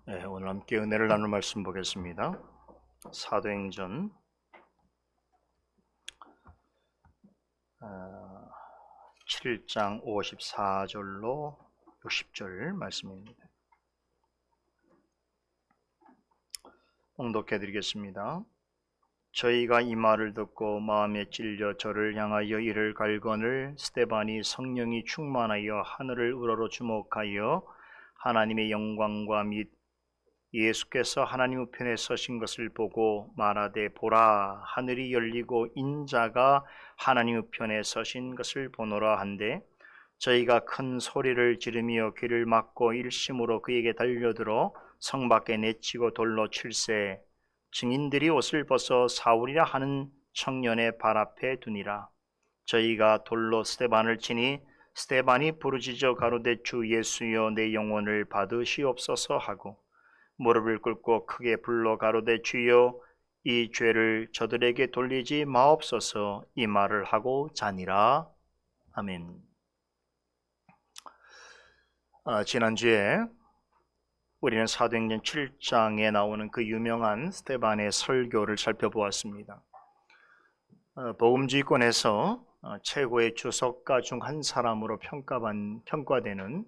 오늘 함께 은혜를 나눌 말씀 보겠습니다. 사도행전 7장 54절로 60절 말씀입니다. 봉독해 드리겠습니다. 저희가 이 말을 듣고 마음에 찔려 저를 향하여 이를 갈거늘 스데반이 성령이 충만하여 하늘을 우러러 주목하여 하나님의 영광과 및 예수께서 하나님 우편에 서신 것을 보고 말하되 보라 하늘이 열리고 인자가 하나님 우편에 서신 것을 보노라 한데 저희가 큰 소리를 지르며 귀를 막고 일심으로 그에게 달려들어 성 밖에 내치고 돌로 칠세 증인들이 옷을 벗어 사울이라 하는 청년의 발 앞에 두니라. 저희가 돌로 스데반을 치니 스데반이 부르짖어 가로되 주 예수여 내 영혼을 받으시옵소서 하고 무릎을 꿇고 크게 불러 가로되 주여 이 죄를 저들에게 돌리지 마옵소서 이 말을 하고 자니라. 아멘. 지난주에 우리는 사도행전 7장에 나오는 그 유명한 스데반의 설교를 살펴보았습니다. 복음주의권에서 최고의 주석가 중 한 사람으로 평가되는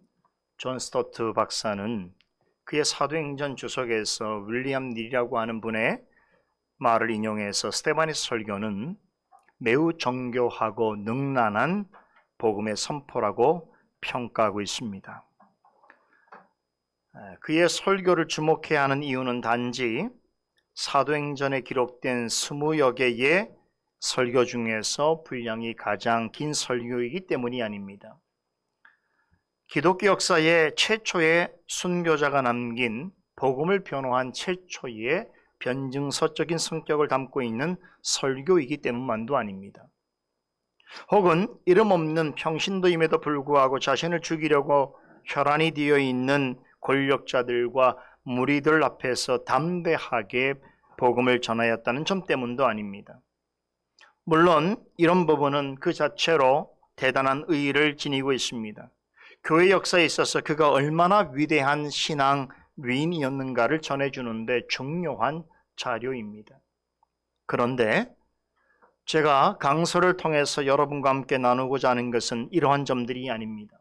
존 스토트 박사는 그의 사도행전 주석에서 윌리엄 닐이라고 하는 분의 말을 인용해서 스데반의 설교는 매우 정교하고 능란한 복음의 선포라고 평가하고 있습니다. 그의 설교를 주목해야 하는 이유는 단지 사도행전에 기록된 20여 개의 설교 중에서 분량이 가장 긴 설교이기 때문이 아닙니다. 기독교 역사의 최초의 순교자가 남긴 복음을 변호한 최초의 변증서적인 성격을 담고 있는 설교이기 때문만도 아닙니다. 혹은 이름 없는 평신도임에도 불구하고 자신을 죽이려고 혈안이 되어 있는 권력자들과 무리들 앞에서 담대하게 복음을 전하였다는 점 때문도 아닙니다. 물론 이런 부분은 그 자체로 대단한 의의를 지니고 있습니다. 교회 역사에 있어서 그가 얼마나 위대한 신앙 위인이었는가를 전해주는데 중요한 자료입니다. 그런데 제가 강서를 통해서 여러분과 함께 나누고자 하는 것은 이러한 점들이 아닙니다.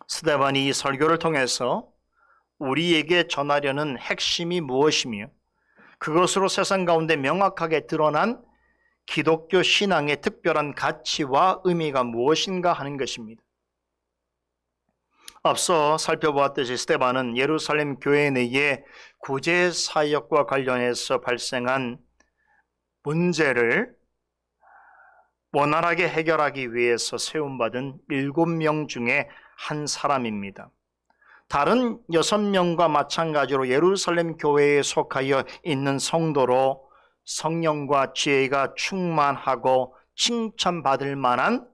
스데반이 이 설교를 통해서 우리에게 전하려는 핵심이 무엇이며 그것으로 세상 가운데 명확하게 드러난 기독교 신앙의 특별한 가치와 의미가 무엇인가 하는 것입니다. 앞서 살펴보았듯이 스데반은 예루살렘 교회 내의 구제 사역과 관련해서 발생한 문제를 원활하게 해결하기 위해서 세움받은 7명 중에 한 사람입니다. 다른 6명과 마찬가지로 예루살렘 교회에 속하여 있는 성도로 성령과 지혜가 충만하고 칭찬받을 만한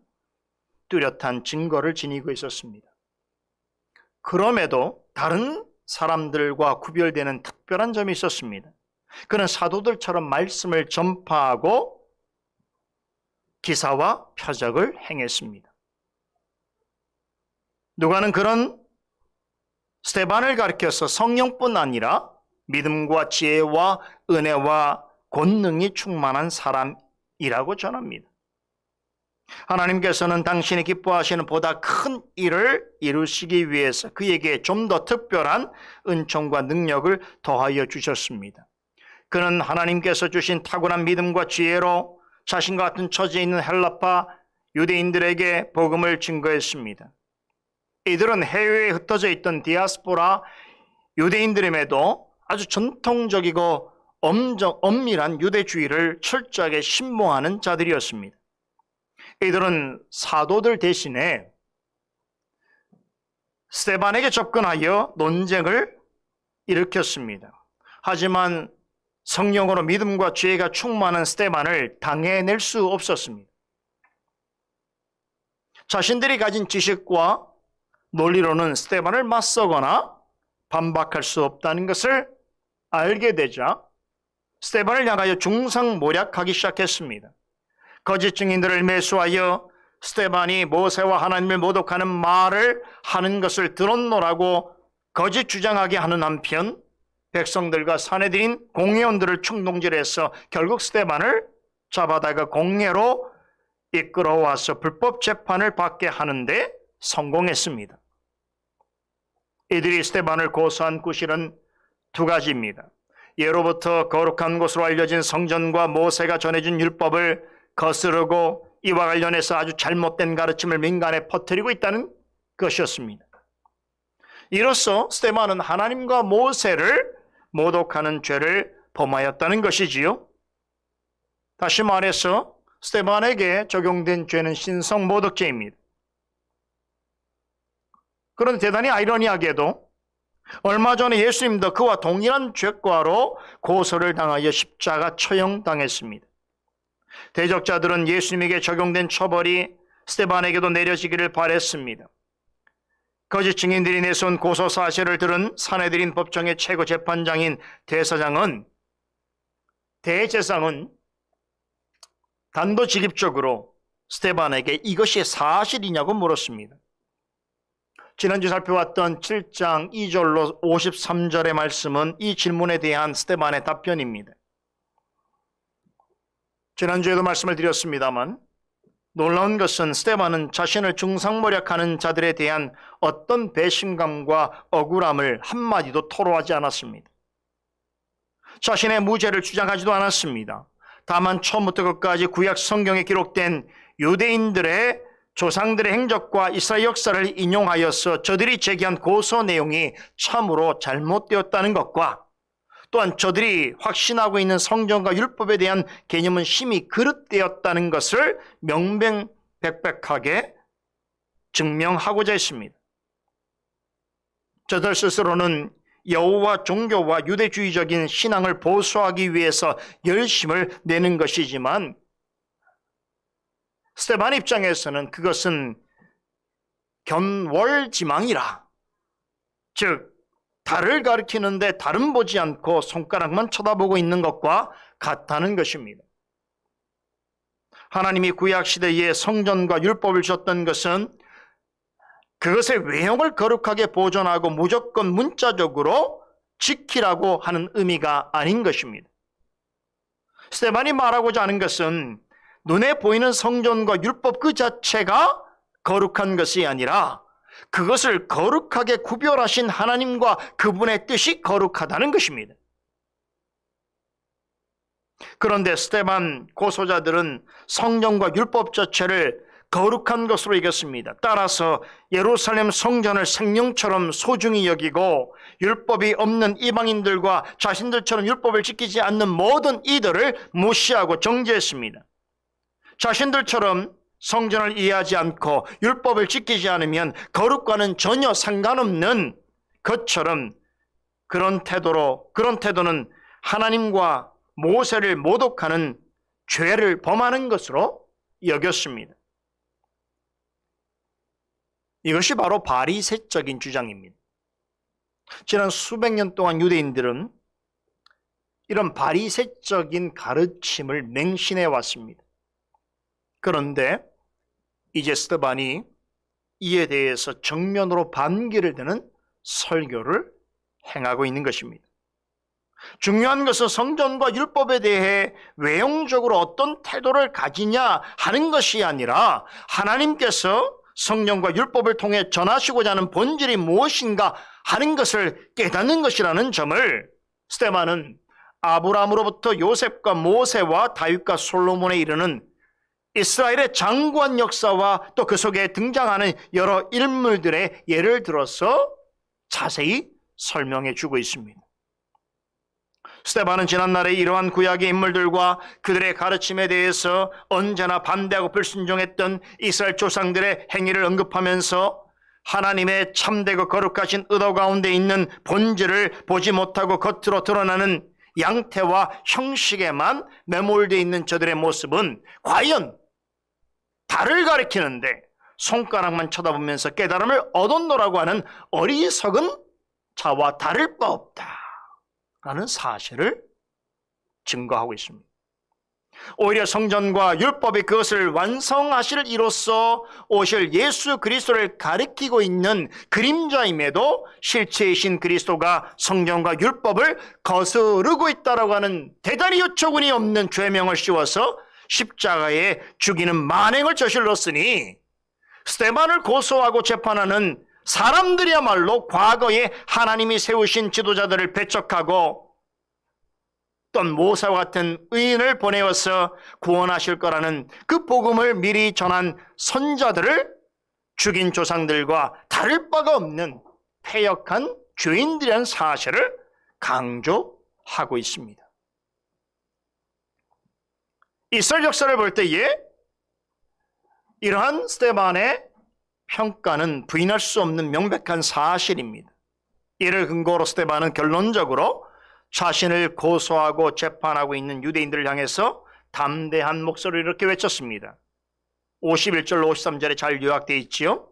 뚜렷한 증거를 지니고 있었습니다. 그럼에도 다른 사람들과 구별되는 특별한 점이 있었습니다. 그는 사도들처럼 말씀을 전파하고 기사와 표적을 행했습니다. 누가는 그런 스데반을 가리켜서 성령뿐 아니라 믿음과 지혜와 은혜와 권능이 충만한 사람이라고 전합니다. 하나님께서는 당신이 기뻐하시는 보다 큰 일을 이루시기 위해서 그에게 좀 더 특별한 은총과 능력을 더하여 주셨습니다. 그는 하나님께서 주신 탁월한 믿음과 지혜로 자신과 같은 처지에 있는 헬라파 유대인들에게 복음을 증거했습니다. 이들은 해외에 흩어져 있던 디아스포라 유대인들임에도 아주 전통적이고 엄밀한 유대주의를 철저하게 신봉하는 자들이었습니다. 이들은 사도들 대신에 스데반에게 접근하여 논쟁을 일으켰습니다. 하지만 성령으로 믿음과 지혜가 충만한 스데반을 당해낼 수 없었습니다. 자신들이 가진 지식과 논리로는 스데반을 맞서거나 반박할 수 없다는 것을 알게 되자 스데반을 향하여 중상모략하기 시작했습니다. 거짓 증인들을 매수하여 스데반이 모세와 하나님을 모독하는 말을 하는 것을 들었노라고 거짓 주장하게 하는 한편 백성들과 사내들인 공회원들을 충동질해서 결국 스데반을 잡아다가 공회로 이끌어와서 불법 재판을 받게 하는데 성공했습니다. 이들이 스데반을 고소한 구실은 두 가지입니다. 예로부터 거룩한 곳으로 알려진 성전과 모세가 전해준 율법을 거스르고 이와 관련해서 아주 잘못된 가르침을 민간에 퍼뜨리고 있다는 것이었습니다. 이로써 스데반은 하나님과 모세를 모독하는 죄를 범하였다는 것이지요. 다시 말해서 스데반에게 적용된 죄는 신성 모독죄입니다. 그런데 대단히 아이러니하게도 얼마 전에 예수님도 그와 동일한 죄과로 고소를 당하여 십자가 처형당했습니다. 대적자들은 예수님에게 적용된 처벌이 스데반에게도 내려지기를 바랬습니다. 거짓 증인들이 내세운 고소 사실을 들은 사내들인 법정의 최고 재판장인 대제사장은 단도직입적으로 스데반에게 이것이 사실이냐고 물었습니다. 지난주 살펴봤던 7장 2절로 53절의 말씀은 이 질문에 대한 스데반의 답변입니다. 지난주에도 말씀을 드렸습니다만 놀라운 것은 스데반은 자신을 중상모략하는 자들에 대한 어떤 배신감과 억울함을 한마디도 토로하지 않았습니다. 자신의 무죄를 주장하지도 않았습니다. 다만 처음부터 끝까지 구약 성경에 기록된 유대인들의 조상들의 행적과 이스라엘 역사를 인용하여서 저들이 제기한 고소 내용이 참으로 잘못되었다는 것과 또한 저들이 확신하고 있는 성경과 율법에 대한 개념은 심히 그릇되었다는 것을 명명백백하게 증명하고자 했습니다. 저들 스스로는 여호와 종교와 유대주의적인 신앙을 보수하기 위해서 열심을 내는 것이지만 스데반 입장에서는 그것은 견월지망이라, 즉 달을 가리키는데 달은 보지 않고 손가락만 쳐다보고 있는 것과 같다는 것입니다. 하나님이 구약시대에 성전과 율법을 주셨던 것은 그것의 외형을 거룩하게 보존하고 무조건 문자적으로 지키라고 하는 의미가 아닌 것입니다. 스데반이 말하고자 하는 것은 눈에 보이는 성전과 율법 그 자체가 거룩한 것이 아니라 그것을 거룩하게 구별하신 하나님과 그분의 뜻이 거룩하다는 것입니다. 그런데 스데반 고소자들은 성전과 율법 자체를 거룩한 것으로 여겼습니다. 따라서 예루살렘 성전을 생명처럼 소중히 여기고 율법이 없는 이방인들과 자신들처럼 율법을 지키지 않는 모든 이들을 무시하고 정죄했습니다. 자신들처럼 성전을 이해하지 않고 율법을 지키지 않으면 거룩과는 전혀 상관없는 것처럼 그런 태도는 하나님과 모세를 모독하는 죄를 범하는 것으로 여겼습니다. 이것이 바로 바리새적인 주장입니다. 지난 수백 년 동안 유대인들은 이런 바리새적인 가르침을 맹신해 왔습니다. 그런데 이제 스데반이 이에 대해서 정면으로 반기를 드는 설교를 행하고 있는 것입니다. 중요한 것은 성전과 율법에 대해 외형적으로 어떤 태도를 가지냐 하는 것이 아니라 하나님께서 성경과 율법을 통해 전하시고자 하는 본질이 무엇인가 하는 것을 깨닫는 것이라는 점을 스데반은 아브라함으로부터 요셉과 모세와 다윗과 솔로몬에 이르는 이스라엘의 장구한 역사와 또 그 속에 등장하는 여러 인물들의 예를 들어서 자세히 설명해 주고 있습니다. 스데반은 지난날에 이러한 구약의 인물들과 그들의 가르침에 대해서 언제나 반대하고 불순종했던 이스라엘 조상들의 행위를 언급하면서 하나님의 참되고 거룩하신 의도 가운데 있는 본질을 보지 못하고 겉으로 드러나는 양태와 형식에만 매몰되어 있는 저들의 모습은 과연 달을 가리키는데 손가락만 쳐다보면서 깨달음을 얻었노라고 하는 어리석은 자와 다를 바 없다 라는 사실을 증거하고 있습니다. 오히려 성전과 율법이 그것을 완성하실 이로써 오실 예수 그리스도를 가리키고 있는 그림자임에도 실체이신 그리스도가 성전과 율법을 거스르고 있다라고 하는 대단히 요처구니 없는 죄명을 씌워서 십자가에 죽이는 만행을 저질렀으니 스데반을 고소하고 재판하는 사람들이야말로 과거에 하나님이 세우신 지도자들을 배척하고 어떤 모세와 같은 의인을 보내어서 구원하실 거라는 그 복음을 미리 전한 선자들을 죽인 조상들과 다를 바가 없는 패역한 죄인들이라는 사실을 강조하고 있습니다. 이스라엘 역사를 볼 때에 이러한 스데반의 평가는 부인할 수 없는 명백한 사실입니다. 이를 근거로 스데반은 결론적으로 자신을 고소하고 재판하고 있는 유대인들을 향해서 담대한 목소리를 이렇게 외쳤습니다. 51절 53절에 잘 요약되어 있지요.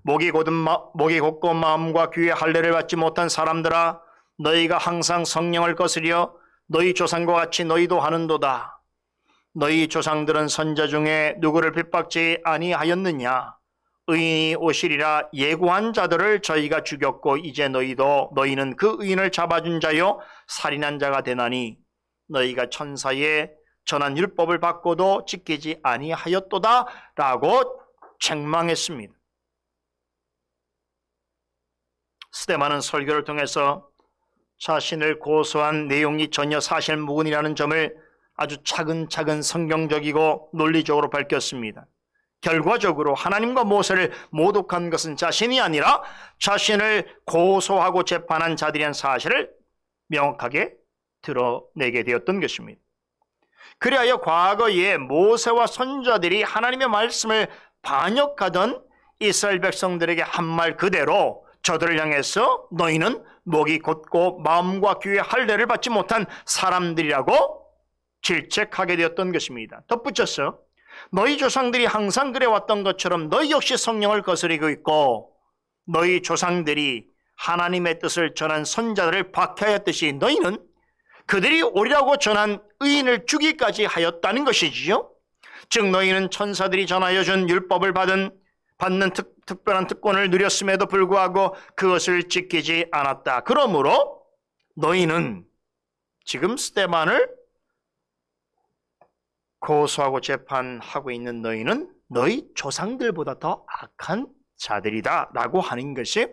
목이 곧고 마음과 귀에 할례를 받지 못한 사람들아, 너희가 항상 성령을 거스려 너희 조상과 같이 너희도 하는도다. 너희 조상들은 선자 중에 누구를 핍박지 아니하였느냐? 의인이 오시리라 예고한 자들을 저희가 죽였고 이제 너희는 그 의인을 잡아준 자요 살인한 자가 되나니 너희가 천사의 전한 율법을 받고도 지키지 아니하였도다 라고 책망했습니다. 스데반은 설교를 통해서 자신을 고소한 내용이 전혀 사실무근이라는 점을 아주 차근차근 성경적이고 논리적으로 밝혔습니다. 결과적으로 하나님과 모세를 모독한 것은 자신이 아니라 자신을 고소하고 재판한 자들이란 사실을 명확하게 드러내게 되었던 것입니다. 그리하여 과거에 모세와 선자들이 하나님의 말씀을 반역하던 이스라엘 백성들에게 한 말 그대로 저들을 향해서 너희는 목이 곧고 마음과 귀에 할례를 받지 못한 사람들이라고 질책하게 되었던 것입니다. 덧붙여서 너희 조상들이 항상 그래왔던 것처럼 너희 역시 성령을 거스리고 있고 너희 조상들이 하나님의 뜻을 전한 선자들을 박해하였듯이 너희는 그들이 오리라고 전한 의인을 죽이기까지 하였다는 것이지요. 즉 너희는 천사들이 전하여 준 율법을 받는 특별한 특권을 누렸음에도 불구하고 그것을 지키지 않았다. 그러므로 너희는 지금 스데반을 고소하고 재판하고 있는 너희는 너희 조상들보다 더 악한 자들이다 라고 하는 것이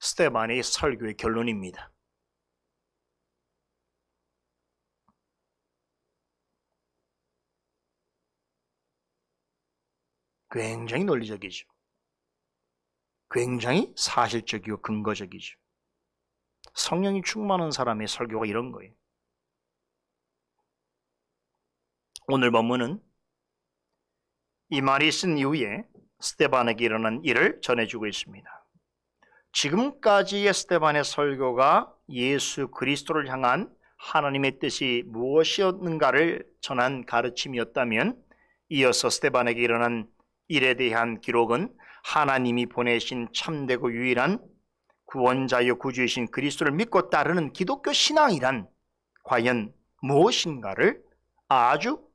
스데반의 설교의 결론입니다. 굉장히 논리적이죠. 굉장히 사실적이고 근거적이죠. 성령이 충만한 사람의 설교가 이런 거예요. 오늘 본문은 이 말이 쓴 이후에 스데반에게 일어난 일을 전해주고 있습니다. 지금까지의 스데반의 설교가 예수 그리스도를 향한 하나님의 뜻이 무엇이었는가를 전한 가르침이었다면 이어서 스데반에게 일어난 일에 대한 기록은 하나님이 보내신 참되고 유일한 구원자여 구주이신 그리스도를 믿고 따르는 기독교 신앙이란 과연 무엇인가를 아주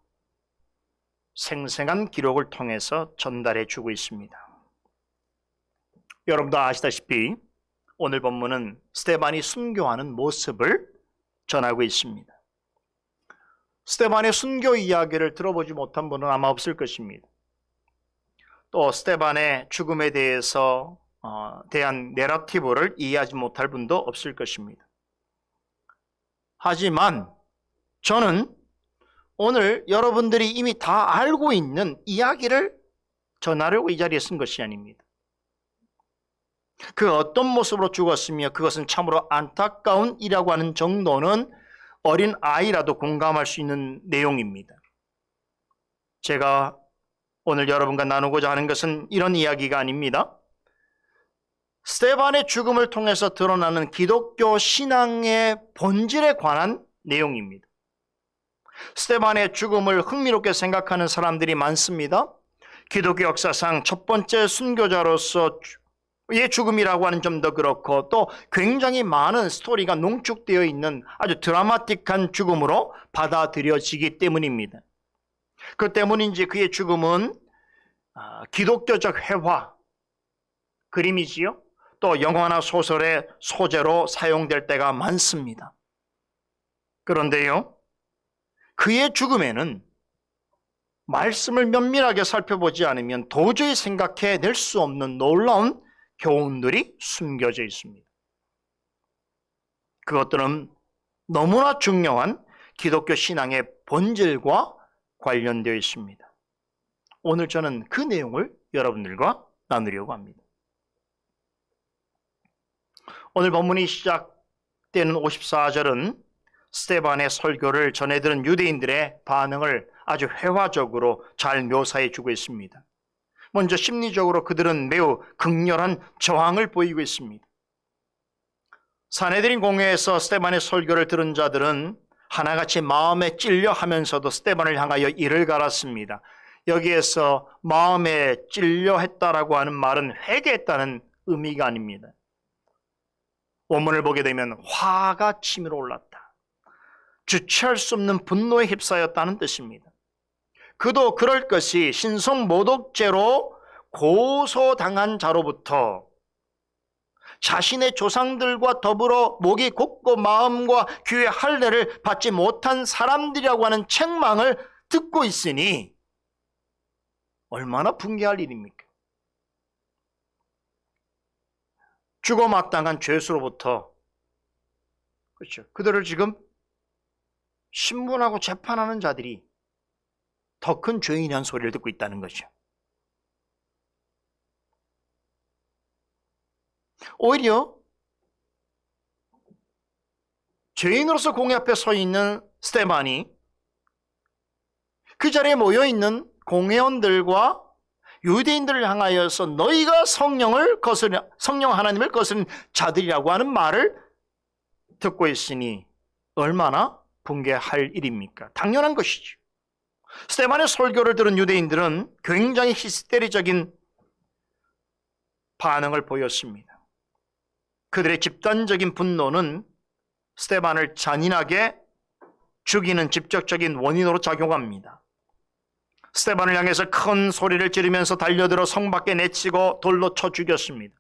생생한 기록을 통해서 전달해 주고 있습니다. 여러분도 아시다시피 오늘 본문은 스데반이 순교하는 모습을 전하고 있습니다. 스데반의 순교 이야기를 들어보지 못한 분은 아마 없을 것입니다. 또 스데반의 죽음에 대해서 대한 내러티브를 이해하지 못할 분도 없을 것입니다. 하지만 저는 오늘 여러분들이 이미 다 알고 있는 이야기를 전하려고 이 자리에 쓴 것이 아닙니다. 그 어떤 모습으로 죽었으며 그것은 참으로 안타까운 일이라고 하는 정도는 어린 아이라도 공감할 수 있는 내용입니다. 제가 오늘 여러분과 나누고자 하는 것은 이런 이야기가 아닙니다. 스데반의 죽음을 통해서 드러나는 기독교 신앙의 본질에 관한 내용입니다. 스데반의 죽음을 흥미롭게 생각하는 사람들이 많습니다. 기독교 역사상 첫 번째 순교자로서의 죽음이라고 하는 점도 그렇고 또 굉장히 많은 스토리가 농축되어 있는 아주 드라마틱한 죽음으로 받아들여지기 때문입니다. 그 때문인지 그의 죽음은 기독교적 회화, 그림이지요. 또 영화나 소설의 소재로 사용될 때가 많습니다. 그런데요, 그의 죽음에는 말씀을 면밀하게 살펴보지 않으면 도저히 생각해낼 수 없는 놀라운 교훈들이 숨겨져 있습니다. 그것들은 너무나 중요한 기독교 신앙의 본질과 관련되어 있습니다. 오늘 저는 그 내용을 여러분들과 나누려고 합니다. 오늘 본문이 시작되는 54절은 스데반의 설교를 전해들은 유대인들의 반응을 아주 회화적으로 잘 묘사해 주고 있습니다. 먼저 심리적으로 그들은 매우 극렬한 저항을 보이고 있습니다. 사내들인 공회에서 스데반의 설교를 들은 자들은 하나같이 마음에 찔려 하면서도 스데반을 향하여 이를 갈았습니다. 여기에서 마음에 찔려 했다라고 하는 말은 회개했다는 의미가 아닙니다. 원문을 보게 되면 화가 치밀어 올랐다, 주체할 수 없는 분노에 휩싸였다는 뜻입니다. 그도 그럴 것이 신성모독죄로 고소당한 자로부터 자신의 조상들과 더불어 목이 곧고 마음과 귀의 할례를 받지 못한 사람들이라고 하는 책망을 듣고 있으니 얼마나 분개할 일입니까? 죽어 마땅한 죄수로부터, 그렇죠, 그들을 지금 신문하고 재판하는 자들이 더 큰 죄인이라는 소리를 듣고 있다는 거죠. 오히려 죄인으로서 공회 앞에 서 있는 스데반이 그 자리에 모여있는 공회원들과 유대인들을 향하여서 너희가 성령 하나님을 거스른 자들이라고 하는 말을 듣고 있으니 얼마나 분개할 일입니까? 당연한 것이죠. 스데반의 설교를 들은 유대인들은 굉장히 히스테리적인 반응을 보였습니다. 그들의 집단적인 분노는 스데반을 잔인하게 죽이는 직접적인 원인으로 작용합니다. 스데반을 향해서 큰 소리를 지르면서 달려들어 성 밖에 내치고 돌로 쳐 죽였습니다.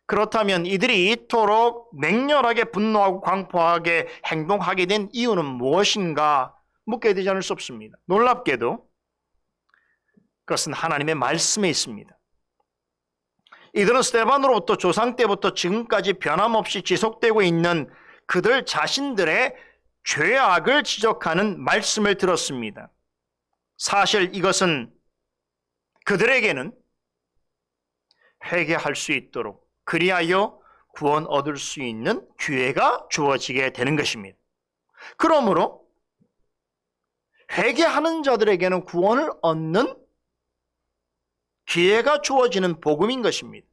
그렇다면 이들이 이토록 맹렬하게 분노하고 광포하게 행동하게 된 이유는 무엇인가 묻게 되지 않을 수 없습니다. 놀랍게도 그것은 하나님의 말씀에 있습니다. 이들은 스데반으로부터 조상 때부터 지금까지 변함없이 지속되고 있는 그들 자신들의 죄악을 지적하는 말씀을 들었습니다. 사실 이것은 그들에게는 회개할 수 있도록, 그리하여 구원 얻을 수 있는 기회가 주어지게 되는 것입니다. 그러므로 회개하는 자들에게는 구원을 얻는 기회가 주어지는 복음인 것입니다.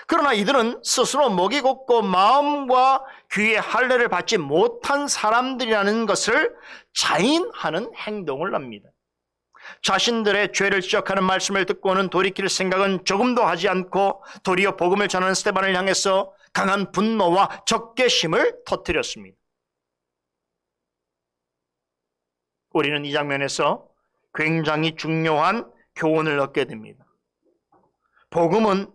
그러나 이들은 스스로 목이 곧고 마음과 귀의 할례를 받지 못한 사람들이라는 것을 자인하는 행동을 합니다. 자신들의 죄를 지적하는 말씀을 듣고는 돌이킬 생각은 조금도 하지 않고 도리어 복음을 전하는 스데반을 향해서 강한 분노와 적개심을 터뜨렸습니다. 우리는 이 장면에서 굉장히 중요한 교훈을 얻게 됩니다. 복음은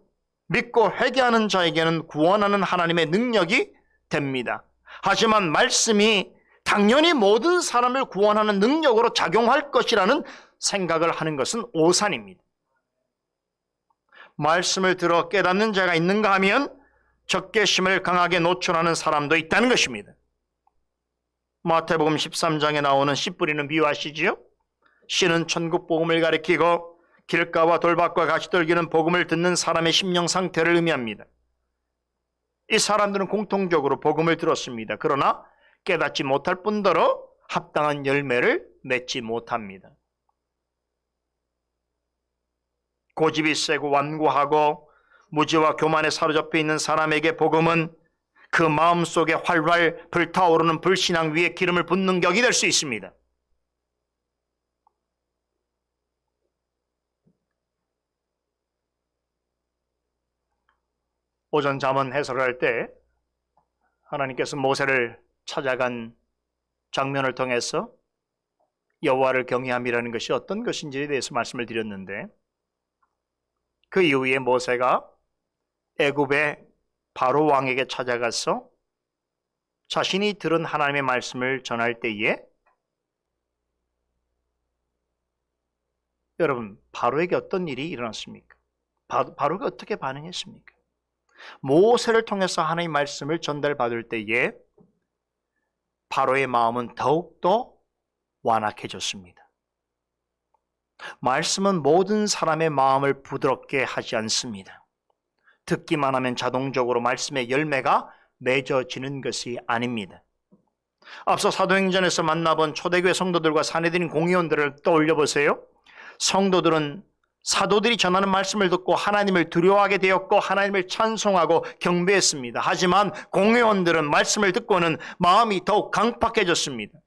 믿고 회개하는 자에게는 구원하는 하나님의 능력이 됩니다. 하지만 말씀이 당연히 모든 사람을 구원하는 능력으로 작용할 것이라는 생각을 하는 것은 오산입니다. 말씀을 들어 깨닫는 자가 있는가 하면 적개심을 강하게 노출하는 사람도 있다는 것입니다. 마태복음 13장에 나오는 씨 뿌리는 비유 아시지요? 씨는 천국 복음을 가리키고 길가와 돌밭과 가시떨기는 복음을 듣는 사람의 심령 상태를 의미합니다. 이 사람들은 공통적으로 복음을 들었습니다. 그러나 깨닫지 못할 뿐더러 합당한 열매를 맺지 못합니다. 고집이 세고 완고하고 무지와 교만에 사로잡혀 있는 사람에게 복음은 그 마음속에 활활 불타오르는 불신앙 위에 기름을 붓는 격이 될 수 있습니다. 오전 잠언 해석을 할 때 하나님께서 모세를 찾아간 장면을 통해서 여호와를 경외함이라는 것이 어떤 것인지에 대해서 말씀을 드렸는데, 그 이후에 모세가 애굽의 바로 왕에게 찾아가서 자신이 들은 하나님의 말씀을 전할 때에 여러분, 바로에게 어떤 일이 일어났습니까? 바로가 어떻게 반응했습니까? 모세를 통해서 하나님의 말씀을 전달받을 때에 바로의 마음은 더욱더 완악해졌습니다. 말씀은 모든 사람의 마음을 부드럽게 하지 않습니다. 듣기만 하면 자동적으로 말씀의 열매가 맺어지는 것이 아닙니다. 앞서 사도행전에서 만나본 초대교회 성도들과 산헤드린 공의원들을 떠올려 보세요. 성도들은 사도들이 전하는 말씀을 듣고 하나님을 두려워하게 되었고 하나님을 찬송하고 경배했습니다. 하지만 공회원들은 말씀을 듣고는 마음이 더욱 강팍해졌습니다.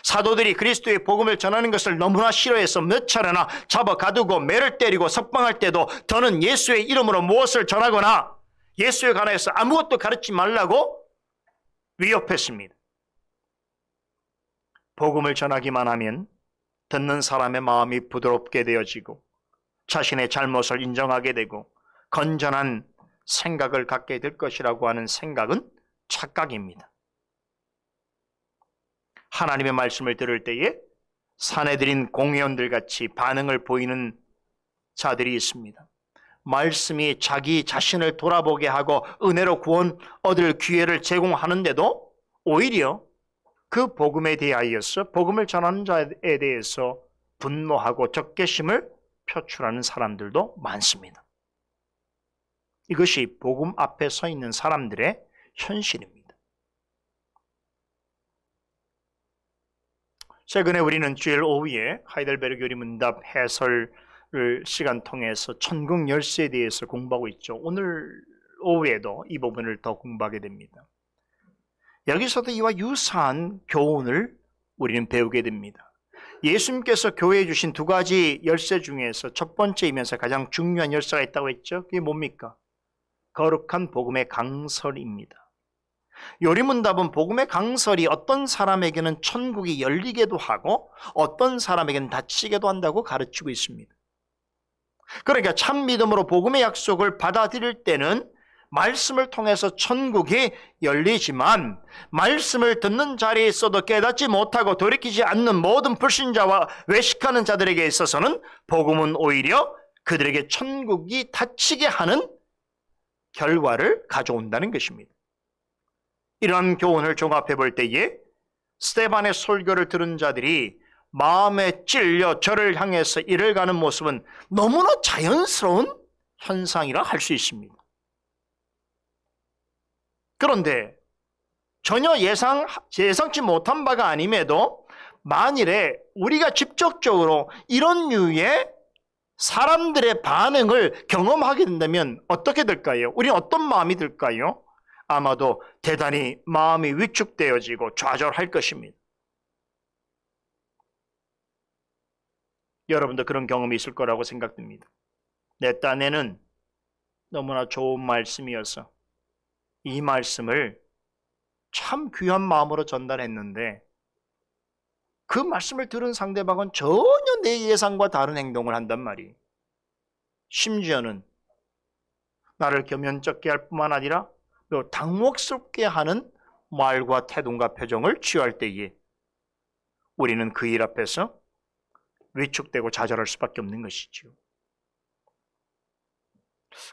사도들이 그리스도의 복음을 전하는 것을 너무나 싫어해서 몇 차례나 잡아 가두고 매를 때리고 석방할 때도 더는 예수의 이름으로 무엇을 전하거나 예수에 관하여서 아무것도 가르치지 말라고 위협했습니다. 복음을 전하기만 하면 듣는 사람의 마음이 부드럽게 되어지고 자신의 잘못을 인정하게 되고 건전한 생각을 갖게 될 것이라고 하는 생각은 착각입니다. 하나님의 말씀을 들을 때에 산헤드린 공회원들 같이 반응을 보이는 자들이 있습니다. 말씀이 자기 자신을 돌아보게 하고 은혜로 구원 얻을 기회를 제공하는데도 오히려 그 복음에 대하여서 복음을 전하는 자에 대해서 분노하고 적개심을 표출하는 사람들도 많습니다. 이것이 복음 앞에 서 있는 사람들의 현실입니다. 최근에 우리는 주일 오후에 하이델베르크 요리문답 해설을 시간 통해서 천국 열쇠에 대해서 공부하고 있죠. 오늘 오후에도 이 부분을 더 공부하게 됩니다. 여기서도 이와 유사한 교훈을 우리는 배우게 됩니다. 예수님께서 교회에 주신 두 가지 열쇠 중에서 첫 번째이면서 가장 중요한 열쇠가 있다고 했죠. 그게 뭡니까? 거룩한 복음의 강설입니다. 요리문답은 복음의 강설이 어떤 사람에게는 천국이 열리게도 하고 어떤 사람에게는 닫히게도 한다고 가르치고 있습니다. 그러니까 참 믿음으로 복음의 약속을 받아들일 때는 말씀을 통해서 천국이 열리지만 말씀을 듣는 자리에 있어도 깨닫지 못하고 돌이키지 않는 모든 불신자와 외식하는 자들에게 있어서는 복음은 오히려 그들에게 천국이 닫히게 하는 결과를 가져온다는 것입니다. 이러한 교훈을 종합해 볼 때에 스데반의 설교를 들은 자들이 마음에 찔려 저를 향해서 이를 가는 모습은 너무나 자연스러운 현상이라 할 수 있습니다. 그런데 전혀 예상치 못한 바가 아님에도 만일에 우리가 직접적으로 이런 류의 사람들의 반응을 경험하게 된다면 어떻게 될까요? 우리는 어떤 마음이 들까요? 아마도 대단히 마음이 위축되어지고 좌절할 것입니다. 여러분도 그런 경험이 있을 거라고 생각됩니다. 내 딴에는 너무나 좋은 말씀이어서 이 말씀을 참 귀한 마음으로 전달했는데 그 말씀을 들은 상대방은 전혀 내 예상과 다른 행동을 한단 말이에요. 심지어는 나를 겸연쩍게 할 뿐만 아니라 당혹스럽게 하는 말과 태도와 표정을 취할 때에 우리는 그 일 앞에서 위축되고 좌절할 수밖에 없는 것이지요.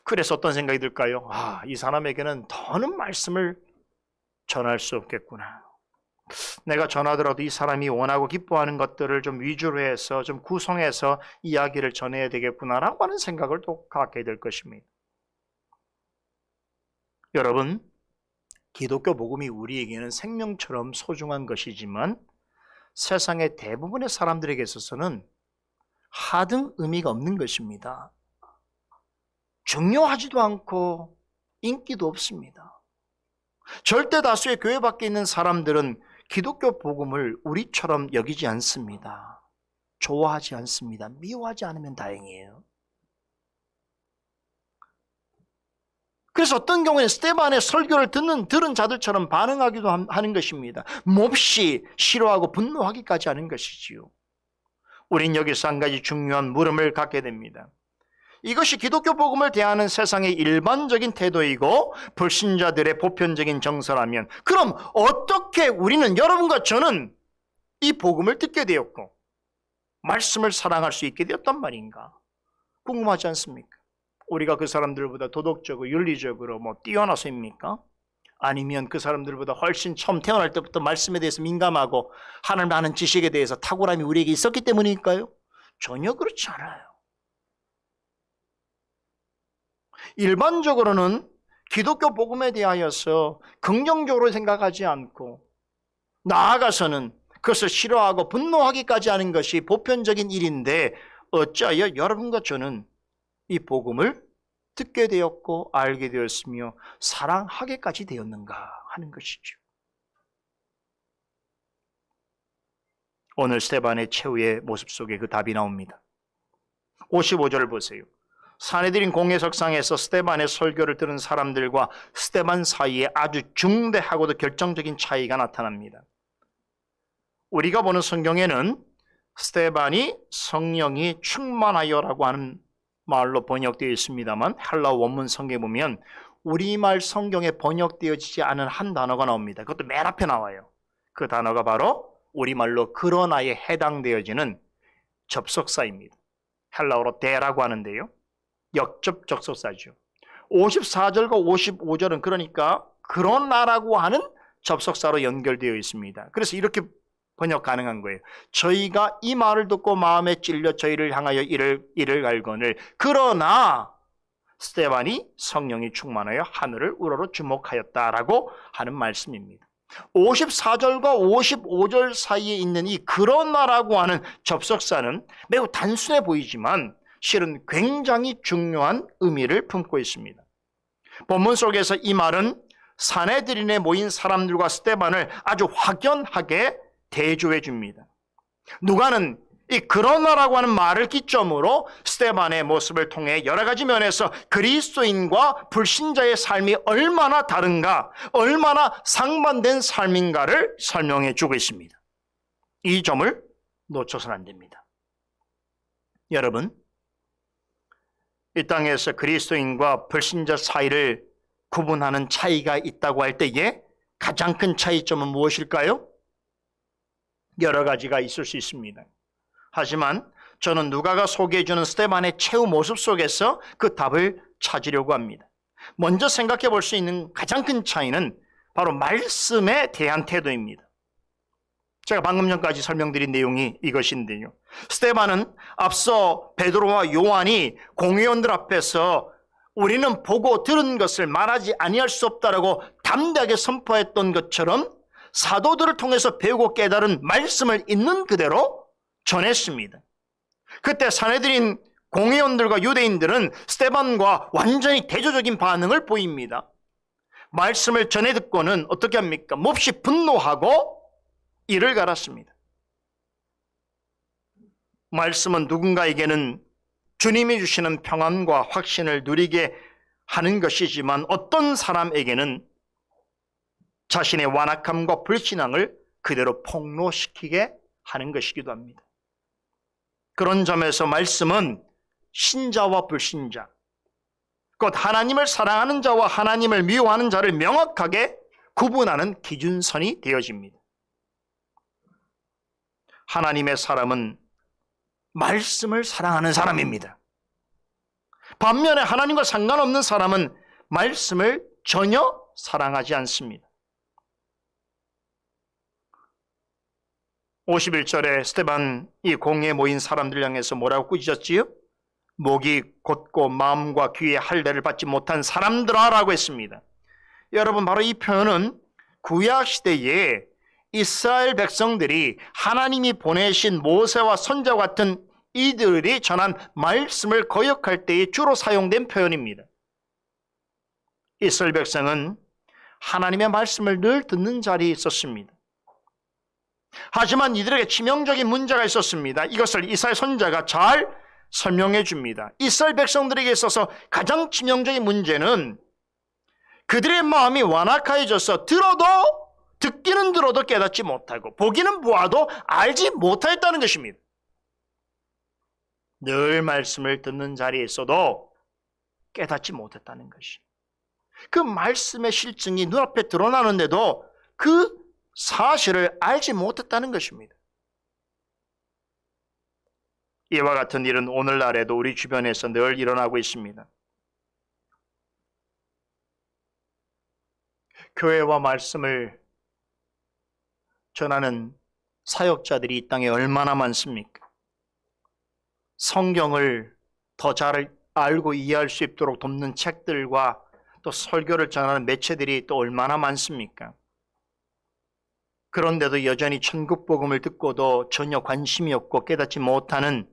그래서 어떤 생각이 들까요? 이 사람에게는 더는 말씀을 전할 수 없겠구나. 내가 전하더라도 이 사람이 원하고 기뻐하는 것들을 좀 위주로 해서 좀 구성해서 이야기를 전해야 되겠구나라고 하는 생각을 또 갖게 될 것입니다. 여러분, 기독교 복음이 우리에게는 생명처럼 소중한 것이지만 세상의 대부분의 사람들에게 있어서는 하등 의미가 없는 것입니다. 중요하지도 않고 인기도 없습니다. 절대 다수의 교회 밖에 있는 사람들은 기독교 복음을 우리처럼 여기지 않습니다. 좋아하지 않습니다. 미워하지 않으면 다행이에요. 그래서 어떤 경우에는 스데반의 설교를 들은 자들처럼 반응하기도 하는 것입니다. 몹시 싫어하고 분노하기까지 하는 것이지요. 우린 여기서 한 가지 중요한 물음을 갖게 됩니다. 이것이 기독교 복음을 대하는 세상의 일반적인 태도이고 불신자들의 보편적인 정서라면, 그럼 어떻게 우리는, 여러분과 저는 이 복음을 듣게 되었고 말씀을 사랑할 수 있게 되었단 말인가? 궁금하지 않습니까? 우리가 그 사람들보다 도덕적으로 윤리적으로 뛰어나서입니까? 아니면 그 사람들보다 훨씬 처음 태어날 때부터 말씀에 대해서 민감하고 하나님 아는 지식에 대해서 탁월함이 우리에게 있었기 때문일까요? 전혀 그렇지 않아요. 일반적으로는 기독교 복음에 대하여서 긍정적으로 생각하지 않고 나아가서는 그것을 싫어하고 분노하기까지 하는 것이 보편적인 일인데, 어찌하여 여러분과 저는 이 복음을 듣게 되었고 알게 되었으며 사랑하게까지 되었는가 하는 것이죠. 오늘 스데반의 최후의 모습 속에 그 답이 나옵니다. 55절을 보세요. 사내들인 공회석상에서 스데반의 설교를 들은 사람들과 스데반 사이에 아주 중대하고도 결정적인 차이가 나타납니다. 우리가 보는 성경에는 스데반이 성령이 충만하여라고 하는 말로 번역되어 있습니다만, 헬라 원문 성경에 보면 우리말 성경에 번역되어지지 않은 한 단어가 나옵니다. 그것도 맨 앞에 나와요. 그 단어가 바로 우리말로 그러나에 해당되어지는 접속사입니다. 헬라어로 데라고 하는데요, 역접 접속사죠. 54절과 55절은 그러니까 그러나라고 하는 접속사로 연결되어 있습니다. 그래서 이렇게 번역 가능한 거예요. 저희가 이 말을 듣고 마음에 찔려 저희를 향하여 이를 갈거늘, 그러나 스데반이 성령이 충만하여 하늘을 우러러 주목하였다라고 하는 말씀입니다. 54절과 55절 사이에 있는 이 그러나라고 하는 접속사는 매우 단순해 보이지만 실은 굉장히 중요한 의미를 품고 있습니다. 본문 속에서 이 말은 사내들인에 모인 사람들과 스데반을 아주 확연하게 대조해 줍니다. 누가는 이 그러나라고 하는 말을 기점으로 스데반의 모습을 통해 여러 가지 면에서 그리스도인과 불신자의 삶이 얼마나 다른가, 얼마나 상반된 삶인가를 설명해 주고 있습니다. 이 점을 놓쳐서는 안 됩니다. 여러분, 이 땅에서 그리스도인과 불신자 사이를 구분하는 차이가 있다고 할 때에 가장 큰 차이점은 무엇일까요? 여러 가지가 있을 수 있습니다. 하지만 저는 누가가 소개해주는 스데반의 최후 모습 속에서 그 답을 찾으려고 합니다. 먼저 생각해 볼 수 있는 가장 큰 차이는 바로 말씀에 대한 태도입니다. 제가 방금 전까지 설명드린 내용이 이것인데요, 스데반은 앞서 베드로와 요한이 공회원들 앞에서 우리는 보고 들은 것을 말하지 아니할 수 없다라고 담대하게 선포했던 것처럼 사도들을 통해서 배우고 깨달은 말씀을 있는 그대로 전했습니다. 그때 사내들인 공회원들과 유대인들은 스데반과 완전히 대조적인 반응을 보입니다. 말씀을 전해 듣고는 어떻게 합니까? 몹시 분노하고 이를 갈았습니다. 말씀은 누군가에게는 주님이 주시는 평안과 확신을 누리게 하는 것이지만 어떤 사람에게는 자신의 완악함과 불신앙을 그대로 폭로시키게 하는 것이기도 합니다. 그런 점에서 말씀은 신자와 불신자, 곧 하나님을 사랑하는 자와 하나님을 미워하는 자를 명확하게 구분하는 기준선이 되어집니다. 하나님의 사람은 말씀을 사랑하는 사람입니다. 반면에 하나님과 상관없는 사람은 말씀을 전혀 사랑하지 않습니다. 51절에 스데반이 공회에 모인 사람들 향해서 뭐라고 꾸짖었지요? 목이 곧고 마음과 귀에 할례를 받지 못한 사람들아 라고 했습니다. 여러분, 바로 이 표현은 구약시대에 이스라엘 백성들이 하나님이 보내신 모세와 선지자와 같은 이들이 전한 말씀을 거역할 때에 주로 사용된 표현입니다. 이스라엘 백성은 하나님의 말씀을 늘 듣는 자리에 있었습니다. 하지만 이들에게 치명적인 문제가 있었습니다. 이것을 이사야 선지자가 잘 설명해 줍니다. 이스라엘 백성들에게 있어서 가장 치명적인 문제는 그들의 마음이 완악해져서 듣기는 들어도 깨닫지 못하고 보기는 보아도 알지 못하였다는 것입니다. 늘 말씀을 듣는 자리에 있어도 깨닫지 못했다는 것이. 그 말씀의 실증이 눈앞에 드러나는데도 그 사실을 알지 못했다는 것입니다. 이와 같은 일은 오늘날에도 우리 주변에서 늘 일어나고 있습니다. 교회와 말씀을 전하는 사역자들이 이 땅에 얼마나 많습니까? 성경을 더 잘 알고 이해할 수 있도록 돕는 책들과 또 설교를 전하는 매체들이 또 얼마나 많습니까? 그런데도 여전히 천국복음을 듣고도 전혀 관심이 없고 깨닫지 못하는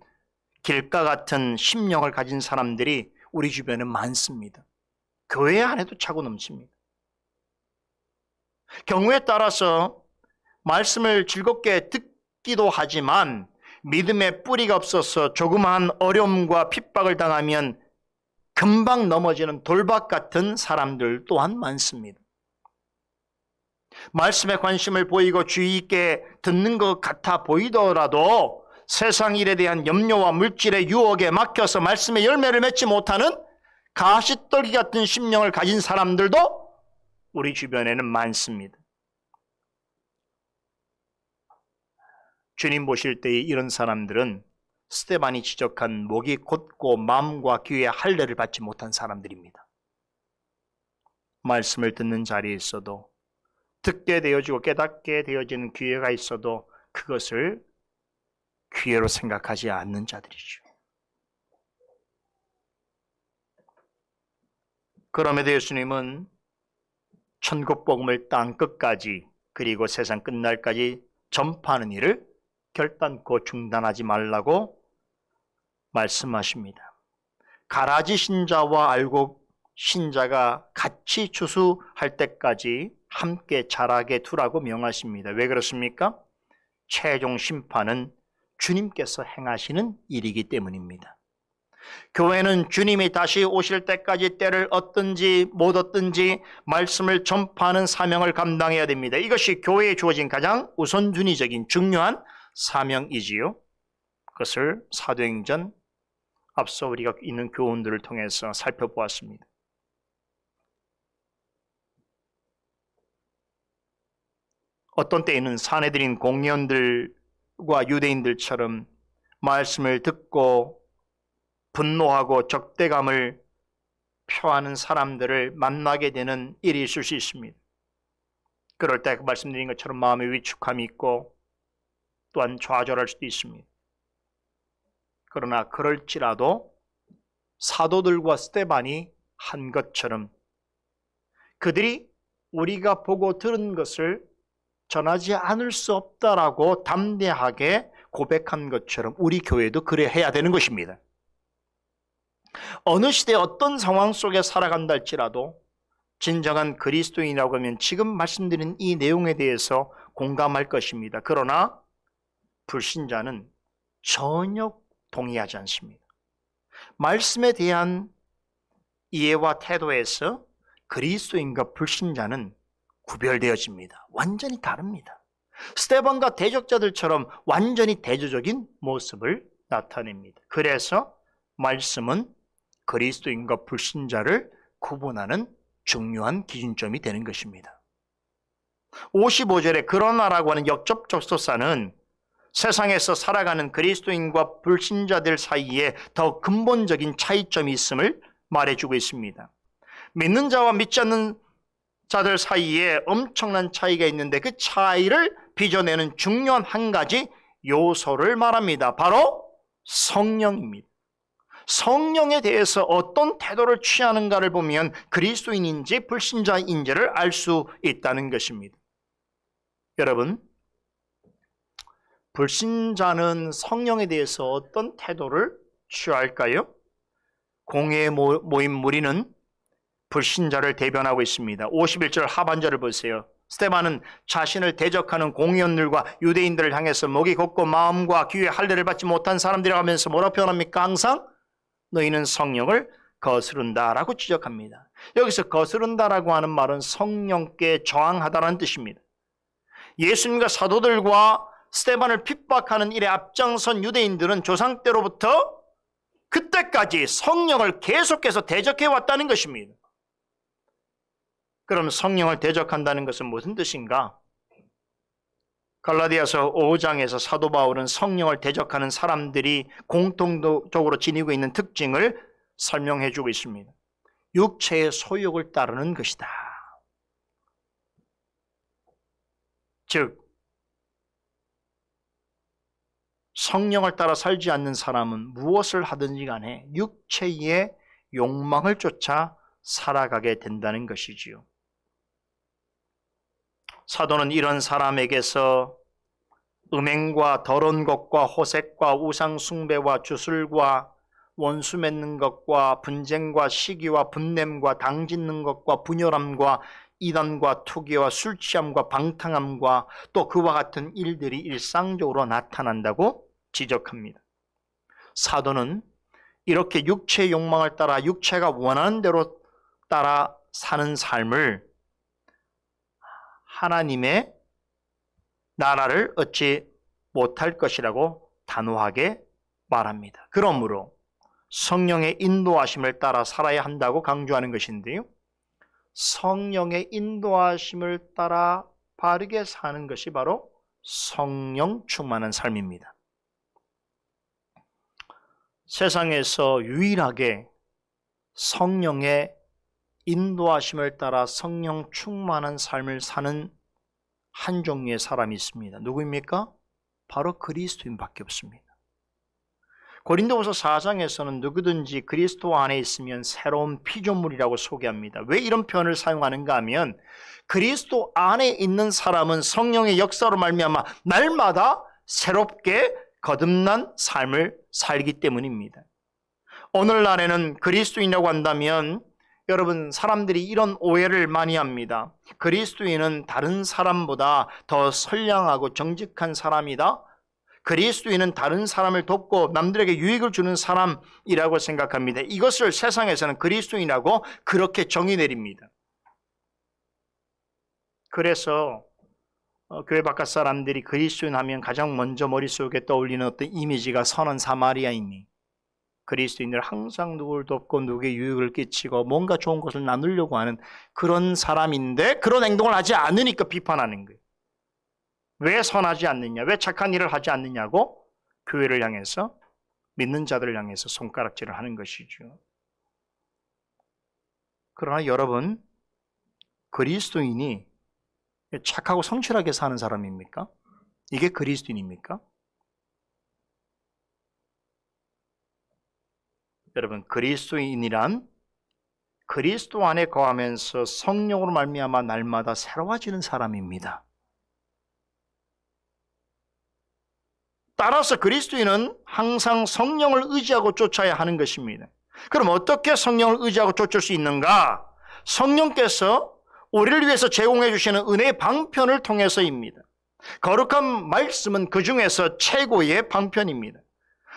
길가 같은 심령을 가진 사람들이 우리 주변에 많습니다. 교회 안에도 차고 넘칩니다. 경우에 따라서 말씀을 즐겁게 듣기도 하지만 믿음의 뿌리가 없어서 조그마한 어려움과 핍박을 당하면 금방 넘어지는 돌박 같은 사람들 또한 많습니다. 말씀에 관심을 보이고 주의 있게 듣는 것 같아 보이더라도 세상 일에 대한 염려와 물질의 유혹에 막혀서 말씀의 열매를 맺지 못하는 가시떨기 같은 심령을 가진 사람들도 우리 주변에는 많습니다. 주님 보실 때의 이런 사람들은 스데반이 지적한 목이 곧고 마음과 귀에 할례를 받지 못한 사람들입니다. 말씀을 듣는 자리에 있어도 듣게 되어지고 깨닫게 되어지는 기회가 있어도 그것을 기회로 생각하지 않는 자들이죠. 그럼에도 예수님은 천국복음을 땅끝까지 그리고 세상 끝날까지 전파하는 일을 결단코 중단하지 말라고 말씀하십니다. 가라지 신자와 알곡 신자가 같이 추수할 때까지 함께 자라게 두라고 명하십니다. 왜 그렇습니까? 최종 심판은 주님께서 행하시는 일이기 때문입니다. 교회는 주님이 다시 오실 때까지 때를 얻든지 못 얻든지 말씀을 전파하는 사명을 감당해야 됩니다. 이것이 교회에 주어진 가장 우선순위적인 중요한 사명이지요. 그것을 사도행전 앞서 우리가 있는 교훈들을 통해서 살펴보았습니다. 어떤 때에는 사내들인 공의원들과 유대인들처럼 말씀을 듣고 분노하고 적대감을 표하는 사람들을 만나게 되는 일이 있을 수 있습니다. 그럴 때 말씀드린 것처럼 마음의 위축함이 있고 또한 좌절할 수도 있습니다. 그러나 그럴지라도 사도들과 스데반이 한 것처럼 그들이 우리가 보고 들은 것을 전하지 않을 수 없다라고 담대하게 고백한 것처럼 우리 교회도 그래야 해야 되는 것입니다. 어느 시대 어떤 상황 속에 살아간다 할지라도 진정한 그리스도인이라고 하면 지금 말씀드린 이 내용에 대해서 공감할 것입니다. 그러나 불신자는 전혀 동의하지 않습니다. 말씀에 대한 이해와 태도에서 그리스도인과 불신자는 구별되어집니다. 완전히 다릅니다. 스데반과 대적자들처럼 완전히 대조적인 모습을 나타냅니다. 그래서 말씀은 그리스도인과 불신자를 구분하는 중요한 기준점이 되는 것입니다. 55절에 그러나라고 하는 역접촉소사는 세상에서 살아가는 그리스도인과 불신자들 사이에 더 근본적인 차이점이 있음을 말해주고 있습니다. 믿는 자와 믿지 않는 자들 사이에 엄청난 차이가 있는데 그 차이를 빚어내는 중요한 한 가지 요소를 말합니다. 바로 성령입니다. 성령에 대해서 어떤 태도를 취하는가를 보면 그리스도인인지 불신자인지를 알 수 있다는 것입니다. 여러분, 불신자는 성령에 대해서 어떤 태도를 취할까요? 공회에 모인 무리는 불신자를 대변하고 있습니다. 51절 하반절을 보세요. 스데반은 자신을 대적하는 공의원들과 유대인들을 향해서 목이 곧고 마음과 귀에 할례를 받지 못한 사람들이라고 하면서 뭐라 표현합니까? 항상 너희는 성령을 거스른다라고 지적합니다. 여기서 거스른다라고 하는 말은 성령께 저항하다라는 뜻입니다. 예수님과 사도들과 스데반을 핍박하는 일에 앞장선 유대인들은 조상 때로부터 그때까지 성령을 계속해서 대적해 왔다는 것입니다. 그럼 성령을 대적한다는 것은 무슨 뜻인가? 갈라디아서 5장에서 사도 바울은 성령을 대적하는 사람들이 공통적으로 지니고 있는 특징을 설명해 주고 있습니다. 육체의 소욕을 따르는 것이다. 즉, 성령을 따라 살지 않는 사람은 무엇을 하든지 간에 육체의 욕망을 쫓아 살아가게 된다는 것이지요. 사도는 이런 사람에게서 음행과 더러운 것과 호색과 우상 숭배와 주술과 원수 맺는 것과 분쟁과 시기와 분냄과 당짓는 것과 분열함과 이단과 투기와 술 취함과 방탕함과 또 그와 같은 일들이 일상적으로 나타난다고 지적합니다. 사도는 이렇게 육체의 욕망을 따라 육체가 원하는 대로 따라 사는 삶을 하나님의 나라를 얻지 못할 것이라고 단호하게 말합니다. 그러므로 성령의 인도하심을 따라 살아야 한다고 강조하는 것인데요. 성령의 인도하심을 따라 바르게 사는 것이 바로 성령 충만한 삶입니다. 세상에서 유일하게 성령의 인도하심을 따라 성령 충만한 삶을 사는 한 종류의 사람이 있습니다. 누구입니까? 바로 그리스도인밖에 없습니다. 고린도후서 4장에서는 누구든지 그리스도 안에 있으면 새로운 피조물이라고 소개합니다. 왜 이런 표현을 사용하는가 하면 그리스도 안에 있는 사람은 성령의 역사로 말미암아 날마다 새롭게 거듭난 삶을 살기 때문입니다. 오늘날에는 그리스도인이라고 한다면 여러분, 사람들이 이런 오해를 많이 합니다. 그리스도인은 다른 사람보다 더 선량하고 정직한 사람이다. 그리스도인은 다른 사람을 돕고 남들에게 유익을 주는 사람이라고 생각합니다. 이것을 세상에서는 그리스도인이라고 그렇게 정의 내립니다. 그래서 교회 바깥 사람들이 그리스도인 하면 가장 먼저 머릿속에 떠올리는 어떤 이미지가 선한 사마리아인이 그리스도인을 항상 누구를 돕고 누구에게 유익을 끼치고 뭔가 좋은 것을 나누려고 하는 그런 사람인데 그런 행동을 하지 않으니까 비판하는 거예요. 왜 선하지 않느냐? 왜 착한 일을 하지 않느냐고 교회를 향해서, 믿는 자들을 향해서 손가락질을 하는 것이죠. 그러나 여러분, 그리스도인이 착하고 성실하게 사는 사람입니까? 이게 그리스도인입니까? 여러분, 그리스도인이란 그리스도 안에 거하면서 성령으로 말미암아 날마다 새로워지는 사람입니다. 따라서 그리스도인은 항상 성령을 의지하고 쫓아야 하는 것입니다. 그럼 어떻게 성령을 의지하고 쫓을 수 있는가? 성령께서 우리를 위해서 제공해 주시는 은혜의 방편을 통해서입니다. 거룩한 말씀은 그 중에서 최고의 방편입니다.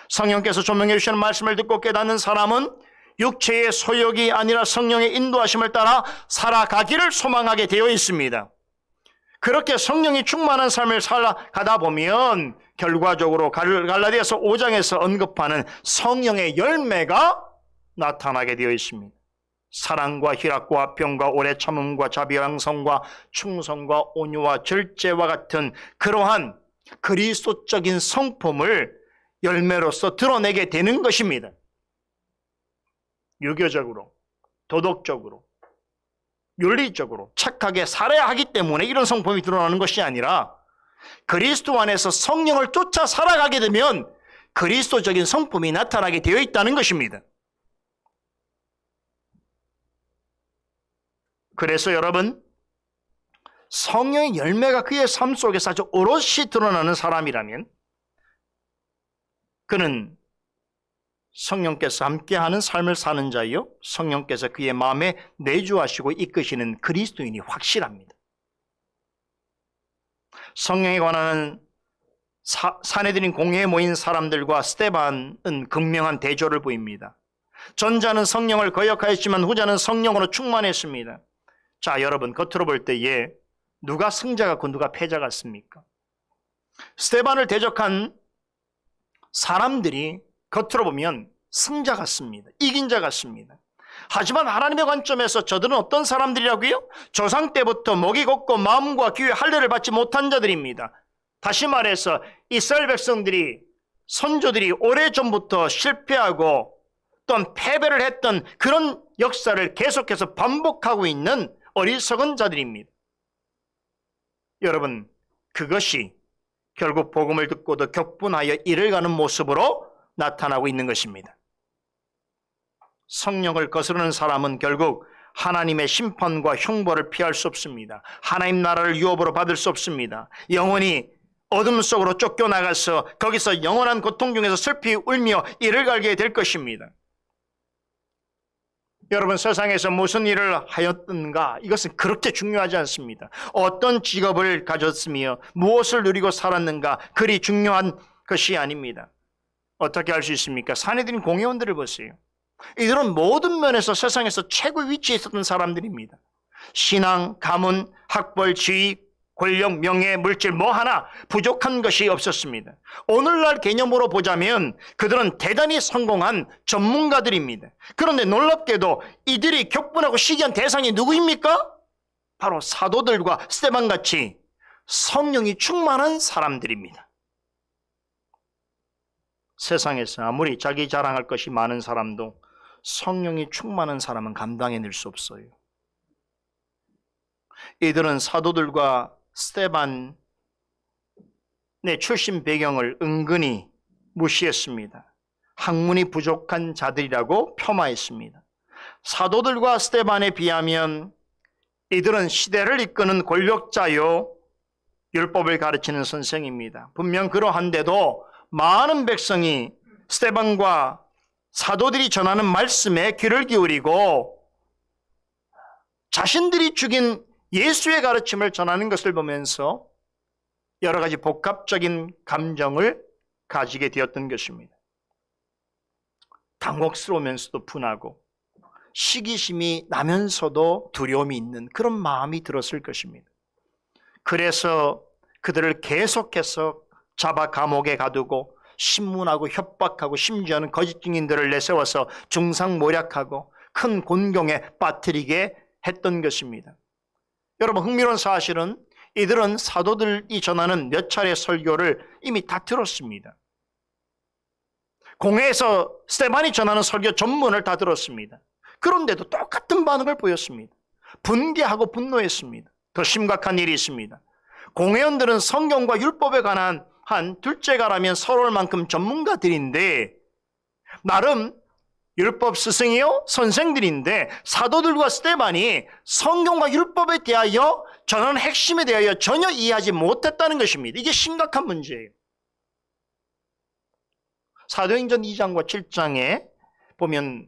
성령께서 조명해 주시는 말씀을 듣고 깨닫는 사람은 육체의 소욕이 아니라 성령의 인도하심을 따라 살아가기를 소망하게 되어 있습니다. 그렇게 성령이 충만한 삶을 살아가다 보면 결과적으로 갈라디아서 5장에서 언급하는 성령의 열매가 나타나게 되어 있습니다. 사랑과 희락과 평과 오래 참음과 자비양성과 충성과 온유와 절제와 같은 그러한 그리스도적인 성품을 열매로서 드러내게 되는 것입니다. 유교적으로, 도덕적으로, 윤리적으로 착하게 살아야 하기 때문에 이런 성품이 드러나는 것이 아니라 그리스도 안에서 성령을 쫓아 살아가게 되면 그리스도적인 성품이 나타나게 되어 있다는 것입니다. 그래서 여러분, 성령의 열매가 그의 삶 속에서 아주 오롯이 드러나는 사람이라면 그는 성령께서 함께하는 삶을 사는 자요, 성령께서 그의 마음에 내주하시고 이끄시는 그리스도인이 확실합니다. 성령에 관한 사내들인 공회에 모인 사람들과 스데반은 극명한 대조를 보입니다. 전자는 성령을 거역하였지만 후자는 성령으로 충만했습니다. 자, 여러분, 겉으로 볼 때에 누가 승자 같고 누가 패자 같습니까? 스데반을 대적한 사람들이 겉으로 보면 승자 같습니다. 이긴 자 같습니다. 하지만 하나님의 관점에서 저들은 어떤 사람들이라고요? 조상 때부터 목이 곱고 마음과 귀에 할례를 받지 못한 자들입니다. 다시 말해서 이스라엘 백성들이, 선조들이 오래전부터 실패하고 또한 패배를 했던 그런 역사를 계속해서 반복하고 있는 어리석은 자들입니다. 여러분, 그것이 결국 복음을 듣고도 격분하여 이를 가는 모습으로 나타나고 있는 것입니다. 성령을 거스르는 사람은 결국 하나님의 심판과 형벌을 피할 수 없습니다. 하나님 나라를 유업으로 받을 수 없습니다. 영원히 어둠 속으로 쫓겨나가서 거기서 영원한 고통 중에서 슬피 울며 이를 갈게 될 것입니다. 여러분, 세상에서 무슨 일을 하였든가 이것은 그렇게 중요하지 않습니다. 어떤 직업을 가졌으며 무엇을 누리고 살았는가 그리 중요한 것이 아닙니다. 어떻게 알 수 있습니까? 사내들인 공회원들을 보세요. 이들은 모든 면에서 세상에서 최고 위치에 있었던 사람들입니다. 신앙, 가문, 학벌, 지위, 권력, 명예, 물질 뭐 하나 부족한 것이 없었습니다. 오늘날 개념으로 보자면 그들은 대단히 성공한 전문가들입니다. 그런데 놀랍게도 이들이 격분하고 시기한 대상이 누구입니까? 바로 사도들과 스데반같이 성령이 충만한 사람들입니다. 세상에서 아무리 자기 자랑할 것이 많은 사람도 성령이 충만한 사람은 감당해낼 수 없어요. 이들은 사도들과 스데반의 출신 배경을 은근히 무시했습니다. 학문이 부족한 자들이라고 폄하했습니다. 사도들과 스데반에 비하면 이들은 시대를 이끄는 권력자요, 율법을 가르치는 선생입니다. 분명 그러한데도 많은 백성이 스데반과 사도들이 전하는 말씀에 귀를 기울이고 자신들이 죽인 예수의 가르침을 전하는 것을 보면서 여러 가지 복합적인 감정을 가지게 되었던 것입니다. 당혹스러우면서도 분하고 시기심이 나면서도 두려움이 있는 그런 마음이 들었을 것입니다. 그래서 그들을 계속해서 잡아 감옥에 가두고 신문하고 협박하고 심지어는 거짓 증인들을 내세워서 중상모략하고 큰 곤경에 빠뜨리게 했던 것입니다. 여러분, 흥미로운 사실은 이들은 사도들이 전하는 몇 차례 설교를 이미 다 들었습니다. 공회에서 스데반이 전하는 설교 전문을 다 들었습니다. 그런데도 똑같은 반응을 보였습니다. 분개하고 분노했습니다. 더 심각한 일이 있습니다. 공회원들은 성경과 율법에 관한 한 둘째가라면 서러울 만큼 전문가들인데 나름 율법 스승이요 선생들인데 사도들과 스데반이 성경과 율법에 대하여 전하는 핵심에 대하여 전혀 이해하지 못했다는 것입니다. 이게 심각한 문제예요. 사도행전 2장과 7장에 보면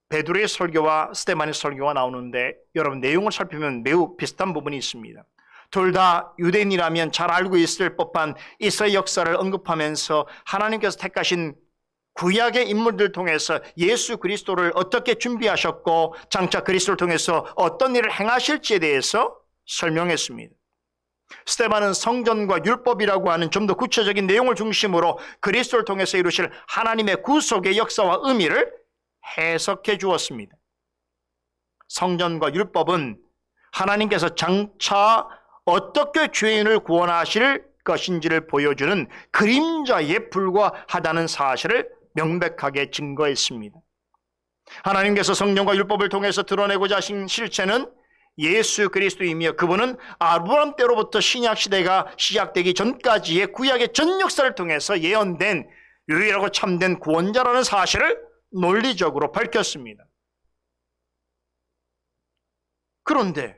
베드로의 설교와 스데반의 설교가 나오는데 여러분 내용을 살피면 매우 비슷한 부분이 있습니다. 둘 다 유대인이라면 잘 알고 있을 법한 이스라엘 역사를 언급하면서 하나님께서 택하신 구약의 인물들 통해서 예수 그리스도를 어떻게 준비하셨고 장차 그리스도를 통해서 어떤 일을 행하실지에 대해서 설명했습니다. 스데반은 성전과 율법이라고 하는 좀 더 구체적인 내용을 중심으로 그리스도를 통해서 이루실 하나님의 구속의 역사와 의미를 해석해 주었습니다. 성전과 율법은 하나님께서 장차 어떻게 죄인을 구원하실 것인지를 보여주는 그림자에 불과하다는 사실을 명백하게 증거했습니다. 하나님께서 성경과 율법을 통해서 드러내고자 하신 실체는 예수 그리스도이며 그분은 아브라함 때로부터 신약시대가 시작되기 전까지의 구약의 전 역사를 통해서 예언된 유일하고 참된 구원자라는 사실을 논리적으로 밝혔습니다. 그런데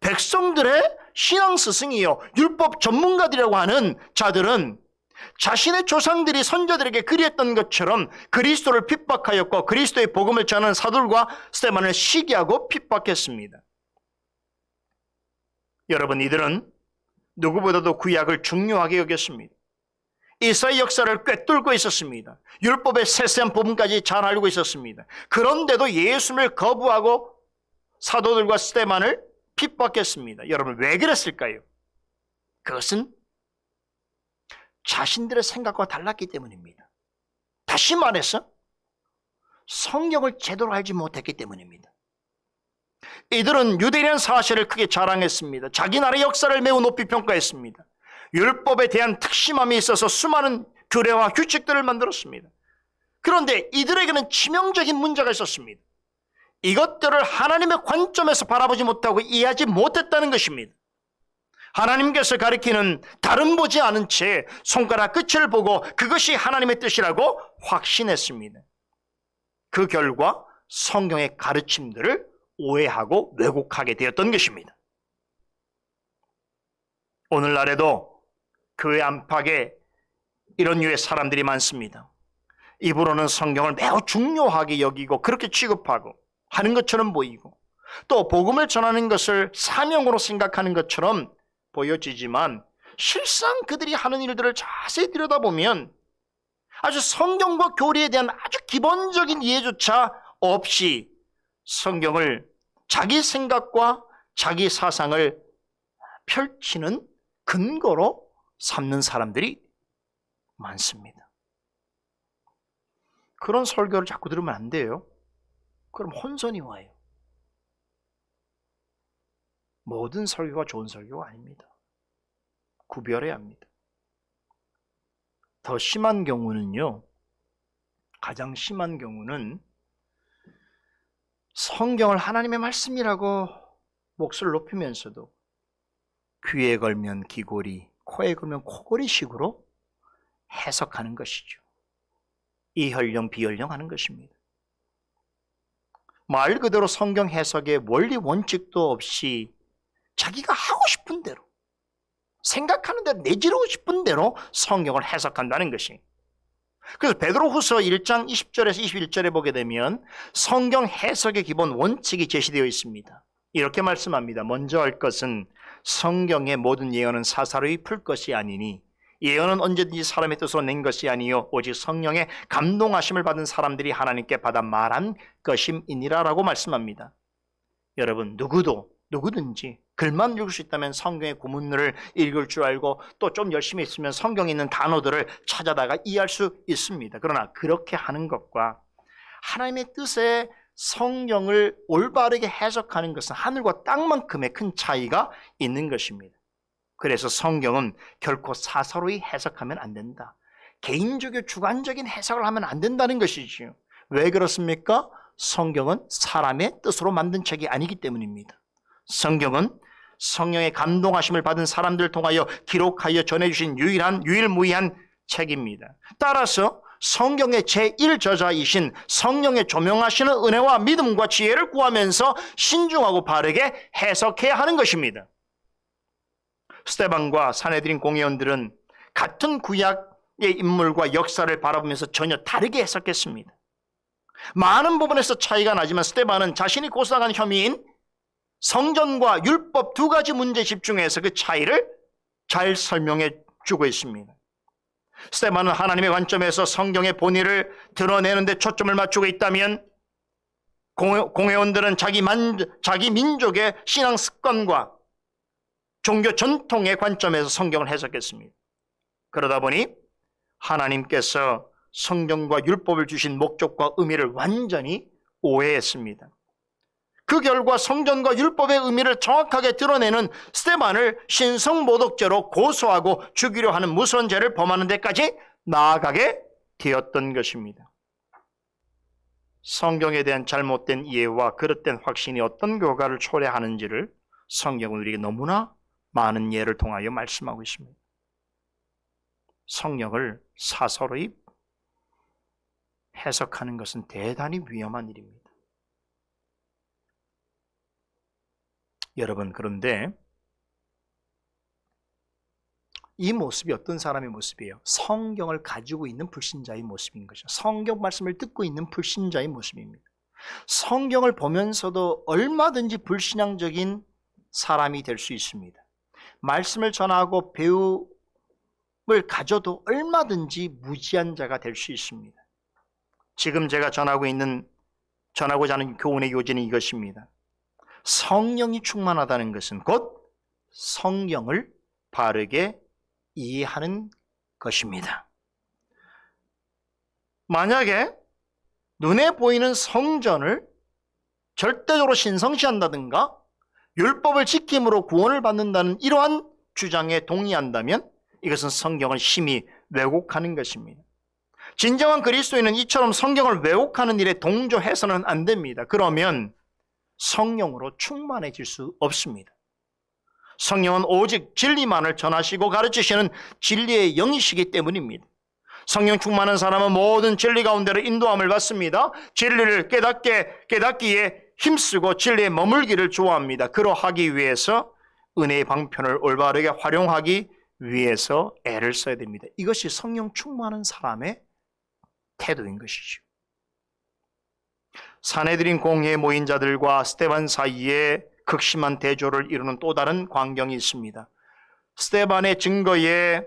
백성들의 신앙 스승이요 율법 전문가들이라고 하는 자들은 자신의 조상들이 선조들에게 그리했던 것처럼 그리스도를 핍박하였고 그리스도의 복음을 전하는 사도들과 스데반을 시기하고 핍박했습니다. 여러분, 이들은 누구보다도 구약을 중요하게 여겼습니다. 이스라엘 역사를 꿰뚫고 있었습니다. 율법의 세세한 부분까지 잘 알고 있었습니다. 그런데도 예수를 거부하고 사도들과 스데반을 핍박했습니다. 여러분, 왜 그랬을까요? 그것은 자신들의 생각과 달랐기 때문입니다. 다시 말해서 성경을 제대로 알지 못했기 때문입니다. 이들은 유대인이라는 사실을 크게 자랑했습니다. 자기 나라의 역사를 매우 높이 평가했습니다. 율법에 대한 특심함이 있어서 수많은 규례와 규칙들을 만들었습니다. 그런데 이들에게는 치명적인 문제가 있었습니다. 이것들을 하나님의 관점에서 바라보지 못하고 이해하지 못했다는 것입니다. 하나님께서 가리키는 다른 보지 않은 채 손가락 끝을 보고 그것이 하나님의 뜻이라고 확신했습니다. 그 결과 성경의 가르침들을 오해하고 왜곡하게 되었던 것입니다. 오늘날에도 교회 안팎에 이런 류의 사람들이 많습니다. 입으로는 성경을 매우 중요하게 여기고 그렇게 취급하고 하는 것처럼 보이고 또 복음을 전하는 것을 사명으로 생각하는 것처럼 보여지지만 실상 그들이 하는 일들을 자세히 들여다보면 아주 성경과 교리에 대한 아주 기본적인 이해조차 없이 성경을 자기 생각과 자기 사상을 펼치는 근거로 삼는 사람들이 많습니다. 그런 설교를 자꾸 들으면 안 돼요. 그럼 혼선이 와요. 모든 설교가 좋은 설교가 아닙니다. 구별해야 합니다. 더 심한 경우는요, 가장 심한 경우는 성경을 하나님의 말씀이라고 목소리를 높이면서도 귀에 걸면 귀고리, 코에 걸면 코고리식으로 해석하는 것이죠. 이혈령 비혈령 하는 것입니다. 말 그대로 성경 해석의 원리 원칙도 없이 자기가 하고 싶은 대로 생각하는 대로 내지르고 싶은 대로 성경을 해석한다는 것이. 그래서 베드로후서 1장 20절에서 21절에 보게 되면 성경 해석의 기본 원칙이 제시되어 있습니다. 이렇게 말씀합니다. 먼저 할 것은 성경의 모든 예언은 사사로이 풀 것이 아니니 예언은 언제든지 사람의 뜻으로 낸 것이 아니요 오직 성령의 감동하심을 받은 사람들이 하나님께 받아 말한 것임이니라 라고 말씀합니다. 여러분 누구든지 글만 읽을 수 있다면 성경의 구문을 읽을 줄 알고 또 좀 열심히 있으면 성경에 있는 단어들을 찾아다가 이해할 수 있습니다. 그러나 그렇게 하는 것과 하나님의 뜻에 성경을 올바르게 해석하는 것은 하늘과 땅만큼의 큰 차이가 있는 것입니다. 그래서 성경은 결코 사사로이 해석하면 안 된다. 개인적이고 주관적인 해석을 하면 안 된다는 것이지요. 왜 그렇습니까? 성경은 사람의 뜻으로 만든 책이 아니기 때문입니다. 성경은 성령의 감동하심을 받은 사람들을 통하여 기록하여 전해주신 유일무이한 책입니다. 따라서 성경의 제1저자이신 성령의 조명하시는 은혜와 믿음과 지혜를 구하면서 신중하고 바르게 해석해야 하는 것입니다. 스데반과 산헤드린 공회원들은 같은 구약의 인물과 역사를 바라보면서 전혀 다르게 해석했습니다. 많은 부분에서 차이가 나지만 스데반은 자신이 고소당한 혐의인 성전과 율법 두 가지 문제에 집중해서 그 차이를 잘 설명해 주고 있습니다. 스데반은 하나님의 관점에서 성경의 본의를 드러내는 데 초점을 맞추고 있다면 공회원들은 자기 민족의 신앙 습관과 종교 전통의 관점에서 성경을 해석했습니다. 그러다 보니 하나님께서 성경과 율법을 주신 목적과 의미를 완전히 오해했습니다. 그 결과 성전과 율법의 의미를 정확하게 드러내는 스데반을 신성모독죄로 고소하고 죽이려 하는 무서운 죄를 범하는 데까지 나아가게 되었던 것입니다. 성경에 대한 잘못된 이해와 그릇된 확신이 어떤 결과를 초래하는지를 성경은 우리에게 너무나 많은 예를 통하여 말씀하고 있습니다. 성경을 사서로이 해석하는 것은 대단히 위험한 일입니다. 여러분, 그런데 이 모습이 어떤 사람의 모습이에요? 성경을 가지고 있는 불신자의 모습인 것이죠. 성경 말씀을 듣고 있는 불신자의 모습입니다. 성경을 보면서도 얼마든지 불신앙적인 사람이 될 수 있습니다. 말씀을 전하고 배움을 가져도 얼마든지 무지한 자가 될 수 있습니다. 지금 제가 전하고자 하는 교훈의 요지는 이것입니다. 성령이 충만하다는 것은 곧 성경을 바르게 이해하는 것입니다. 만약에 눈에 보이는 성전을 절대적으로 신성시한다든가 율법을 지킴으로 구원을 받는다는 이러한 주장에 동의한다면 이것은 성경을 심히 왜곡하는 것입니다. 진정한 그리스도인은 이처럼 성경을 왜곡하는 일에 동조해서는 안 됩니다. 그러면 성령으로 충만해질 수 없습니다. 성령은 오직 진리만을 전하시고 가르치시는 진리의 영이시기 때문입니다. 성령 충만한 사람은 모든 진리 가운데로 인도함을 받습니다. 진리를 깨닫기에 힘쓰고 진리에 머물기를 좋아합니다. 그러하기 위해서 은혜의 방편을 올바르게 활용하기 위해서 애를 써야 됩니다. 이것이 성령 충만한 사람의 태도인 것이죠. 산헤드린 공회에 모인 자들과 스데반 사이에 극심한 대조를 이루는 또 다른 광경이 있습니다. 스데반의 증거에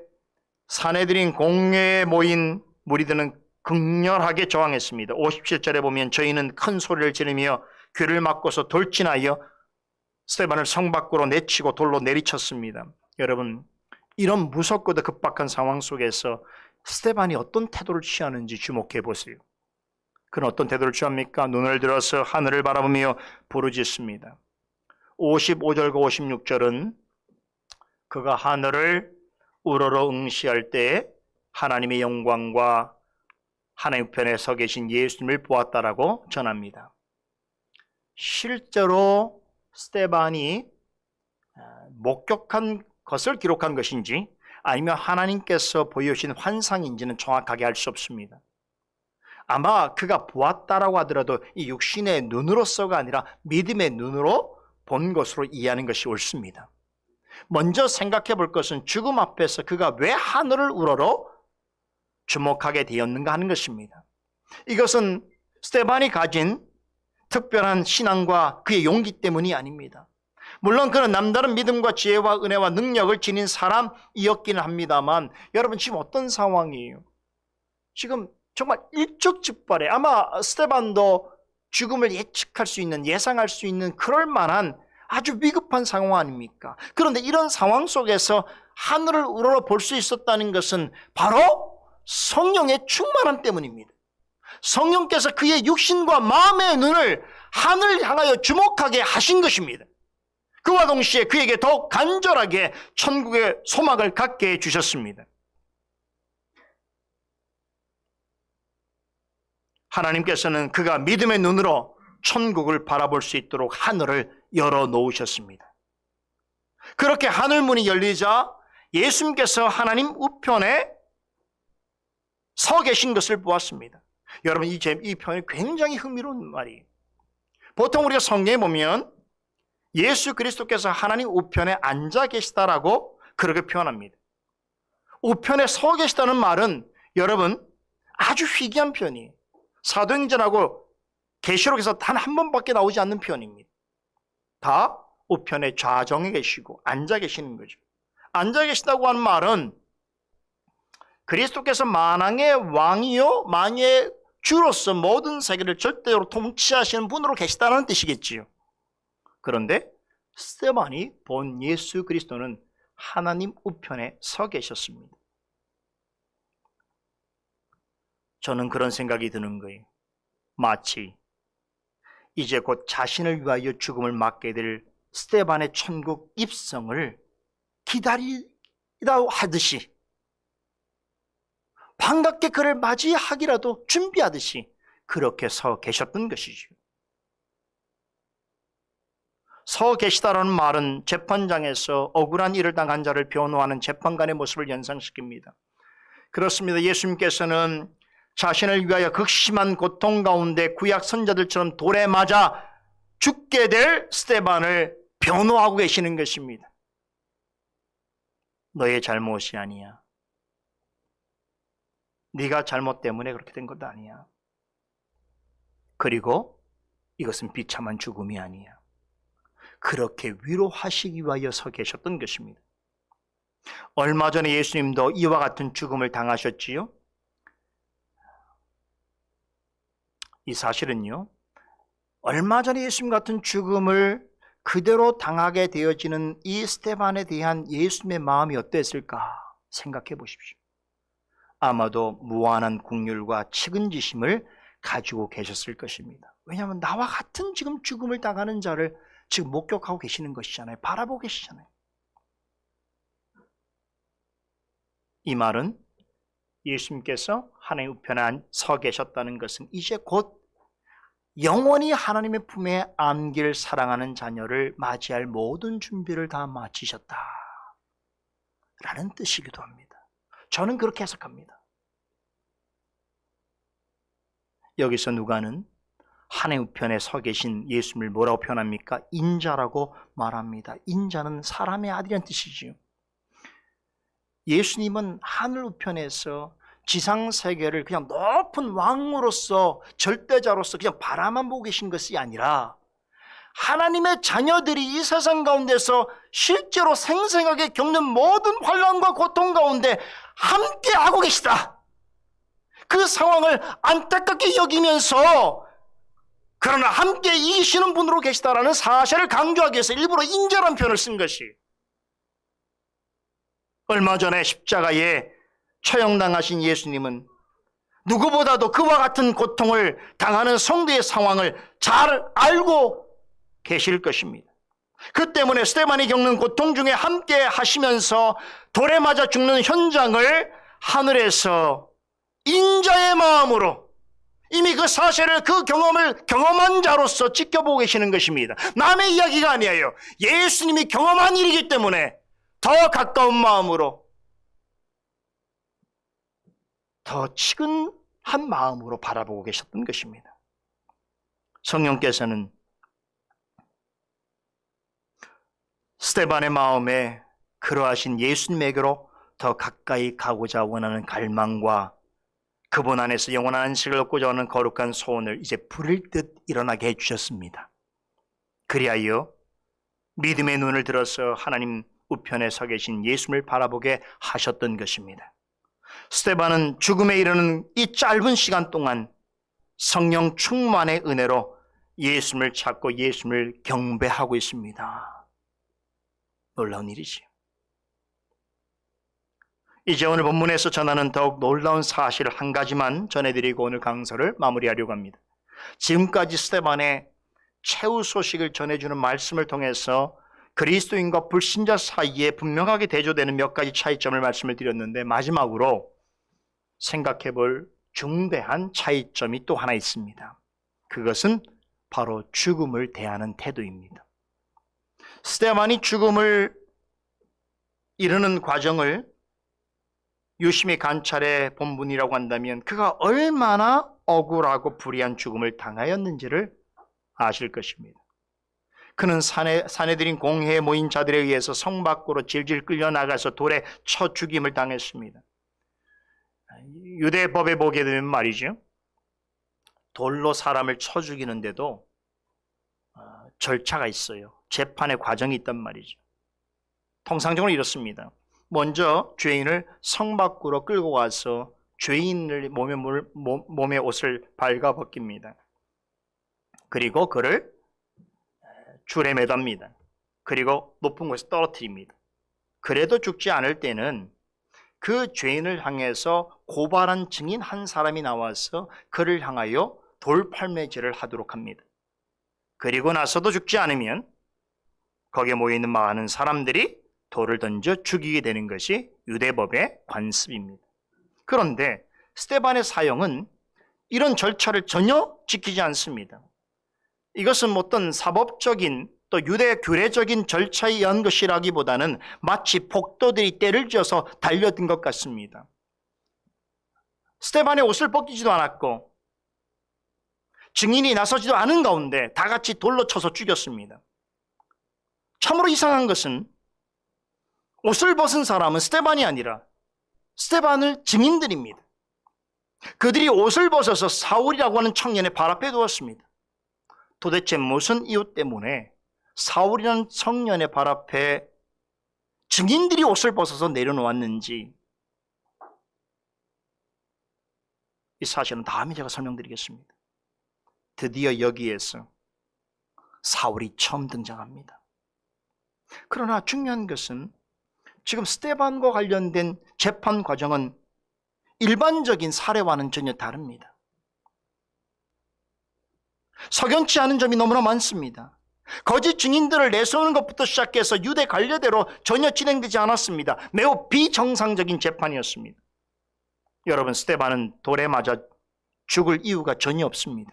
산헤드린 공회에 모인 무리들은 극렬하게 저항했습니다. 57절에 보면 저희는 큰 소리를 지르며 귀를 막고서 돌진하여 스데반을 성 밖으로 내치고 돌로 내리쳤습니다. 여러분, 이런 무섭고도 급박한 상황 속에서 스데반이 어떤 태도를 취하는지 주목해 보세요. 그는 어떤 태도를 취합니까? 눈을 들어서 하늘을 바라보며 부르짖습니다. 55절과 56절은 그가 하늘을 우러러 응시할 때 하나님의 영광과 하나님 편에 서 계신 예수님을 보았다라고 전합니다. 실제로 스데반이 목격한 것을 기록한 것인지 아니면 하나님께서 보여주신 환상인지는 정확하게 알 수 없습니다. 아마 그가 보았다라고 하더라도 이 육신의 눈으로서가 아니라 믿음의 눈으로 본 것으로 이해하는 것이 옳습니다. 먼저 생각해 볼 것은 죽음 앞에서 그가 왜 하늘을 우러러 주목하게 되었는가 하는 것입니다. 이것은 스데반이 가진 특별한 신앙과 그의 용기 때문이 아닙니다. 물론 그는 남다른 믿음과 지혜와 은혜와 능력을 지닌 사람이었기는 합니다만 여러분 지금 어떤 상황이에요? 지금 정말 일촉즉발에 아마 스데반도 죽음을 예측할 수 있는 예상할 수 있는 그럴 만한 아주 위급한 상황 아닙니까? 그런데 이런 상황 속에서 하늘을 우러러 볼 수 있었다는 것은 바로 성령의 충만함 때문입니다. 성령께서 그의 육신과 마음의 눈을 하늘을 향하여 주목하게 하신 것입니다. 그와 동시에 그에게 더욱 간절하게 천국의 소망을 갖게 해주셨습니다. 하나님께서는 그가 믿음의 눈으로 천국을 바라볼 수 있도록 하늘을 열어놓으셨습니다. 그렇게 하늘문이 열리자 예수님께서 하나님 우편에 서 계신 것을 보았습니다. 여러분 이 표현이 굉장히 흥미로운 말이에요. 보통 우리가 성경에 보면 예수 그리스도께서 하나님 우편에 앉아 계시다라고 그렇게 표현합니다. 우편에 서 계시다는 말은 여러분 아주 희귀한 표현이에요. 사도행전하고 계시록에서 단 한 번밖에 나오지 않는 표현입니다. 다 우편의 좌정에 계시고 앉아 계시는 거죠. 앉아 계시다고 하는 말은 그리스도께서 만왕의 왕이요 만유의 주로서 모든 세계를 절대로 통치하시는 분으로 계시다는 뜻이겠지요. 그런데 스데반이 본 예수 그리스도는 하나님 우편에 서 계셨습니다. 저는 그런 생각이 드는 거예요. 마치 이제 곧 자신을 위하여 죽음을 맞게 될 스데반의 천국 입성을 기다리다 하듯이 반갑게 그를 맞이하기라도 준비하듯이 그렇게 서 계셨던 것이죠. 서 계시다라는 말은 재판장에서 억울한 일을 당한 자를 변호하는 재판관의 모습을 연상시킵니다. 그렇습니다. 예수님께서는 자신을 위하여 극심한 고통 가운데 구약 선자들처럼 돌에 맞아 죽게 될 스데반을 변호하고 계시는 것입니다. 너의 잘못이 아니야. 네가 잘못 때문에 그렇게 된 것도 아니야. 그리고 이것은 비참한 죽음이 아니야. 그렇게 위로하시기 위하여 서 계셨던 것입니다. 얼마 전에 예수님도 이와 같은 죽음을 당하셨지요. 이 사실은요, 얼마 전에 예수님 같은 죽음을 그대로 당하게 되어지는 이 스데반에 대한 예수님의 마음이 어땠을까 생각해 보십시오. 아마도 무한한 긍휼과 측은지심을 가지고 계셨을 것입니다. 왜냐하면 나와 같은 지금 죽음을 당하는 자를 지금 목격하고 계시는 것이잖아요. 바라보고 계시잖아요. 이 말은 예수님께서 하나님 우편에 서 계셨다는 것은 이제 곧 영원히 하나님의 품에 안길 사랑하는 자녀를 맞이할 모든 준비를 다 마치셨다 라는 뜻이기도 합니다. 저는 그렇게 해석합니다. 여기서 누가는 하나님 우편에 서 계신 예수님을 뭐라고 표현합니까? 인자라고 말합니다. 인자는 사람의 아들이라는 뜻이지요. 예수님은 하늘 우편에서 지상세계를 그냥 높은 왕으로서 절대자로서 그냥 바라만 보고 계신 것이 아니라 하나님의 자녀들이 이 세상 가운데서 실제로 생생하게 겪는 모든 환난과 고통 가운데 함께하고 계시다. 그 상황을 안타깝게 여기면서 그러나 함께 이기시는 분으로 계시다라는 사실을 강조하기 위해서 일부러 인자라는 표현을 쓴 것이, 얼마 전에 십자가에 처형당하신 예수님은 누구보다도 그와 같은 고통을 당하는 성도의 상황을 잘 알고 계실 것입니다. 그 때문에 스데반이 겪는 고통 중에 함께 하시면서 돌에 맞아 죽는 현장을 하늘에서 인자의 마음으로 이미 그 사실을, 그 경험을 경험한 자로서 지켜보고 계시는 것입니다. 남의 이야기가 아니에요. 예수님이 경험한 일이기 때문에 더 가까운 마음으로, 더 치근한 마음으로 바라보고 계셨던 것입니다. 성령께서는 스데반의 마음에 그러하신 예수님에게로 더 가까이 가고자 원하는 갈망과 그분 안에서 영원한 안식을 얻고자 하는 거룩한 소원을 이제 불일 듯 일어나게 해주셨습니다. 그리하여 믿음의 눈을 들어서 하나님 우편에 서 계신 예수님을 바라보게 하셨던 것입니다. 스데반은 죽음에 이르는 이 짧은 시간 동안 성령 충만의 은혜로 예수님을 찾고 예수님을 경배하고 있습니다. 놀라운 일이지요. 이제 오늘 본문에서 전하는 더욱 놀라운 사실 한 가지만 전해드리고 오늘 강서를 마무리하려고 합니다. 지금까지 스데반의 최후 소식을 전해주는 말씀을 통해서 그리스도인과 불신자 사이에 분명하게 대조되는 몇 가지 차이점을 말씀을 드렸는데, 마지막으로 생각해 볼 중대한 차이점이 또 하나 있습니다. 그것은 바로 죽음을 대하는 태도입니다. 스데반이 죽음을 이르는 과정을 유심히 관찰해 본 분이라고 한다면 그가 얼마나 억울하고 불의한 죽음을 당하였는지를 아실 것입니다. 그는 사내들인 공회에 모인 자들에 의해서 성 밖으로 질질 끌려나가서 돌에 쳐 죽임을 당했습니다. 유대법에 보게 되면 말이죠, 돌로 사람을 쳐 죽이는데도 절차가 있어요. 재판의 과정이 있단 말이죠. 통상적으로 이렇습니다. 먼저 죄인을 성 밖으로 끌고 가서 죄인을 몸에 옷을 발가 벗깁니다. 그리고 그를 줄에 매답니다. 그리고 높은 곳에 떨어뜨립니다. 그래도 죽지 않을 때는 그 죄인을 향해서 고발한 증인 한 사람이 나와서 그를 향하여 돌팔매질을 하도록 합니다. 그리고 나서도 죽지 않으면 거기에 모여있는 많은 사람들이 돌을 던져 죽이게 되는 것이 유대법의 관습입니다. 그런데 스데반의 사형은 이런 절차를 전혀 지키지 않습니다. 이것은 어떤 사법적인 또 유대 규례적인 절차에 의한 것이라기보다는 마치 폭도들이 때를 지어서 달려든 것 같습니다. 스데반의 옷을 벗기지도 않았고 증인이 나서지도 않은 가운데 다 같이 돌로 쳐서 죽였습니다. 참으로 이상한 것은 옷을 벗은 사람은 스데반이 아니라 스데반을 증인들입니다. 그들이 옷을 벗어서 사울이라고 하는 청년의 발 앞에 두었습니다. 도대체 무슨 이유 때문에 사울이라는 청년의 발 앞에 증인들이 옷을 벗어서 내려놓았는지, 이 사실은 다음에 제가 설명드리겠습니다. 드디어 여기에서 사울이 처음 등장합니다. 그러나 중요한 것은 지금 스데반과 관련된 재판 과정은 일반적인 사례와는 전혀 다릅니다. 석연치 않은 점이 너무나 많습니다. 거짓 증인들을 내세우는 것부터 시작해서 유대 관례대로 전혀 진행되지 않았습니다. 매우 비정상적인 재판이었습니다. 여러분, 스데반은 돌에 맞아 죽을 이유가 전혀 없습니다.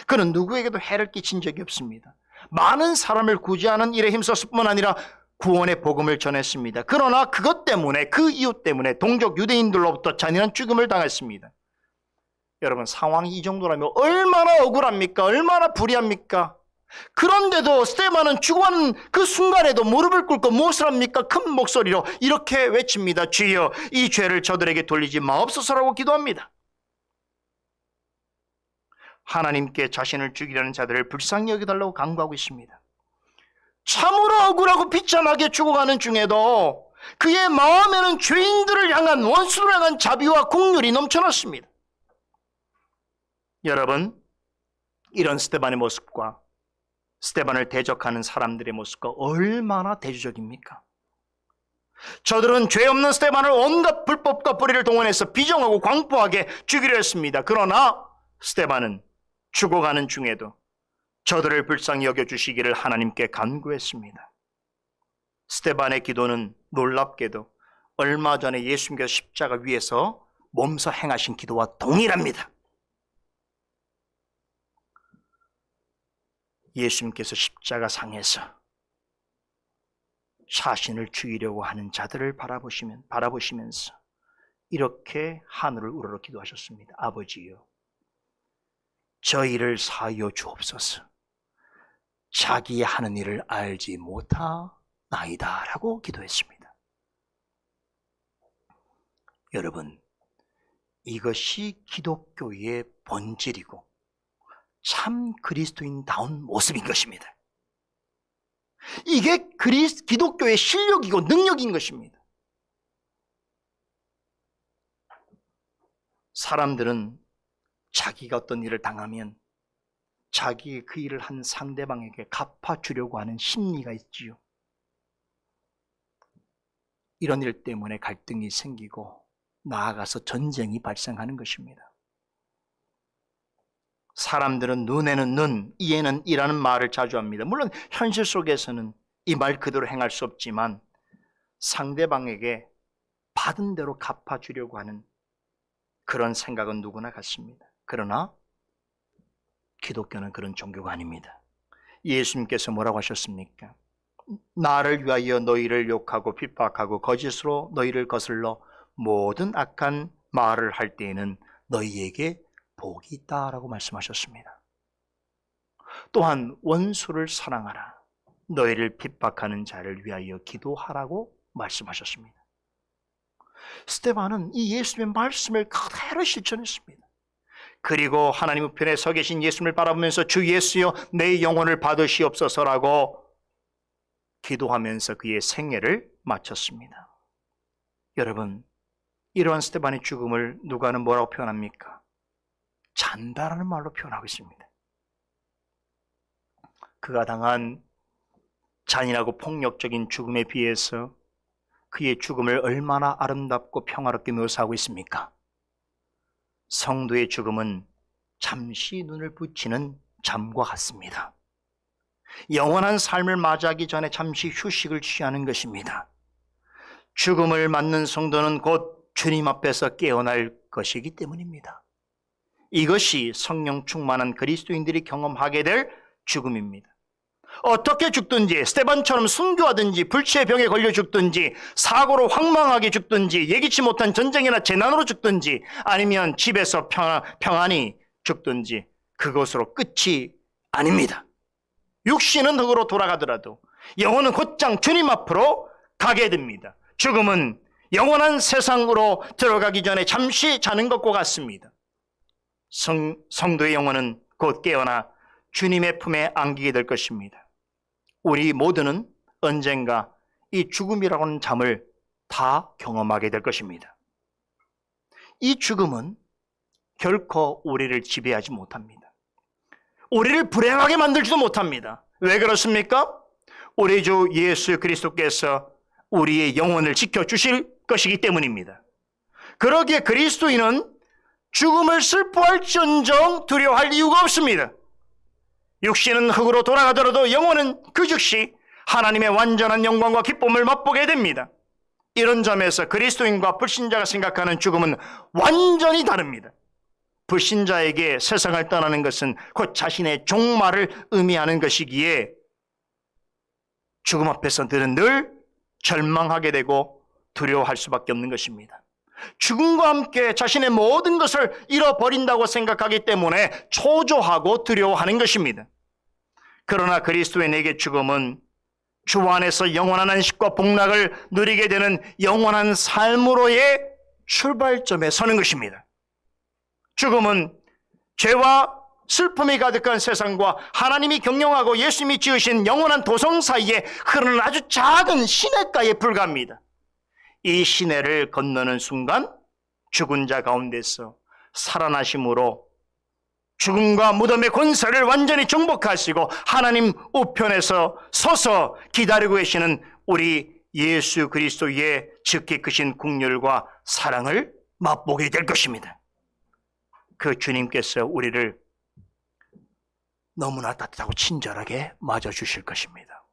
그는 누구에게도 해를 끼친 적이 없습니다. 많은 사람을 구제하는 일에 힘썼을 뿐만 아니라 구원의 복음을 전했습니다. 그러나 그것 때문에, 그 이유 때문에 동족 유대인들로부터 잔인한 죽음을 당했습니다. 여러분, 상황이 이 정도라면 얼마나 억울합니까? 얼마나 불의합니까? 그런데도 스데반은 죽어가는 그 순간에도 무릎을 꿇고 무엇을 합니까? 큰 목소리로 이렇게 외칩니다. 주여, 이 죄를 저들에게 돌리지 마옵소서라고 기도합니다. 하나님께 자신을 죽이려는 자들을 불쌍히 여겨달라고 간구하고 있습니다. 참으로 억울하고 비참하게 죽어가는 중에도 그의 마음에는 죄인들을 향한, 원수를 향한 자비와 긍휼이 넘쳐났습니다. 여러분, 이런 스데반의 모습과 스데반을 대적하는 사람들의 모습과 얼마나 대조적입니까? 저들은 죄 없는 스데반을 온갖 불법과 불의를 동원해서 비정하고 광포하게 죽이려 했습니다. 그러나 스데반은 죽어가는 중에도 저들을 불쌍히 여겨주시기를 하나님께 간구했습니다. 스데반의 기도는 놀랍게도 얼마 전에 예수님께서 십자가 위에서 몸서 행하신 기도와 동일합니다. 예수님께서 십자가 상에서 자신을 죽이려고 하는 자들을 바라보시면서 이렇게 하늘을 우러러 기도하셨습니다. 아버지여, 저희를 사하여 주옵소서. 자기의 하는 일을 알지 못하나이다 라고 기도했습니다. 여러분, 이것이 기독교의 본질이고 참 그리스도인다운 모습인 것입니다. 이게 기독교의 실력이고 능력인 것입니다. 사람들은 자기가 어떤 일을 당하면 자기 그 일을 한 상대방에게 갚아주려고 하는 심리가 있지요. 이런 일 때문에 갈등이 생기고 나아가서 전쟁이 발생하는 것입니다. 사람들은 눈에는 눈, 이에는 이라는 말을 자주 합니다. 물론 현실 속에서는 이 말 그대로 행할 수 없지만 상대방에게 받은 대로 갚아주려고 하는 그런 생각은 누구나 갖습니다. 그러나 기독교는 그런 종교가 아닙니다. 예수님께서 뭐라고 하셨습니까? 나를 위하여 너희를 욕하고 핍박하고 거짓으로 너희를 거슬러 모든 악한 말을 할 때에는 너희에게 복이 있다라고 말씀하셨습니다. 또한 원수를 사랑하라. 너희를 핍박하는 자를 위하여 기도하라고 말씀하셨습니다. 스데반은 이 예수님의 말씀을 그대로 실천했습니다. 그리고 하나님 우편에 서 계신 예수님을 바라보면서 주 예수여 내 영혼을 받으시옵소서라고 기도하면서 그의 생애를 마쳤습니다. 여러분, 이러한 스데반의 죽음을 누가는 뭐라고 표현합니까? 잔다라는 말로 표현하고 있습니다. 그가 당한 잔인하고 폭력적인 죽음에 비해서 그의 죽음을 얼마나 아름답고 평화롭게 묘사하고 있습니까? 성도의 죽음은 잠시 눈을 붙이는 잠과 같습니다. 영원한 삶을 맞이하기 전에 잠시 휴식을 취하는 것입니다. 죽음을 맞는 성도는 곧 주님 앞에서 깨어날 것이기 때문입니다. 이것이 성령 충만한 그리스도인들이 경험하게 될 죽음입니다. 어떻게 죽든지, 스데반처럼 순교하든지, 불치의 병에 걸려 죽든지, 사고로 황망하게 죽든지, 예기치 못한 전쟁이나 재난으로 죽든지, 아니면 집에서 평안히 죽든지, 그것으로 끝이 아닙니다. 육신은 흙으로 돌아가더라도 영혼은 곧장 주님 앞으로 가게 됩니다. 죽음은 영원한 세상으로 들어가기 전에 잠시 자는 것과 같습니다. 성도의 영혼은 곧 깨어나 주님의 품에 안기게 될 것입니다. 우리 모두는 언젠가 이 죽음이라고 하는 잠을 다 경험하게 될 것입니다. 이 죽음은 결코 우리를 지배하지 못합니다. 우리를 불행하게 만들지도 못합니다. 왜 그렇습니까? 우리 주 예수 그리스도께서 우리의 영혼을 지켜주실 것이기 때문입니다. 그러기에 그리스도인은 죽음을 슬퍼할지언정 두려워할 이유가 없습니다. 육신은 흙으로 돌아가더라도 영혼은 그 즉시 하나님의 완전한 영광과 기쁨을 맛보게 됩니다. 이런 점에서 그리스도인과 불신자가 생각하는 죽음은 완전히 다릅니다. 불신자에게 세상을 떠나는 것은 곧 자신의 종말을 의미하는 것이기에 죽음 앞에서 늘 절망하게 되고 두려워할 수밖에 없는 것입니다. 죽음과 함께 자신의 모든 것을 잃어버린다고 생각하기 때문에 초조하고 두려워하는 것입니다. 그러나 그리스도인에게 죽음은 주 안에서 영원한 안식과 복락을 누리게 되는 영원한 삶으로의 출발점에 서는 것입니다. 죽음은 죄와 슬픔이 가득한 세상과 하나님이 경영하고 예수님이 지으신 영원한 도성 사이에 흐르는 아주 작은 시냇가에 불과합니다. 이 시내를 건너는 순간 죽은 자 가운데서 살아나심으로 죽음과 무덤의 권세를 완전히 정복하시고 하나님 우편에서 서서 기다리고 계시는 우리 예수 그리스도의 즉기 크신 긍휼과 사랑을 맛보게 될 것입니다. 그 주님께서 우리를 너무나 따뜻하고 친절하게 맞아주실 것입니다.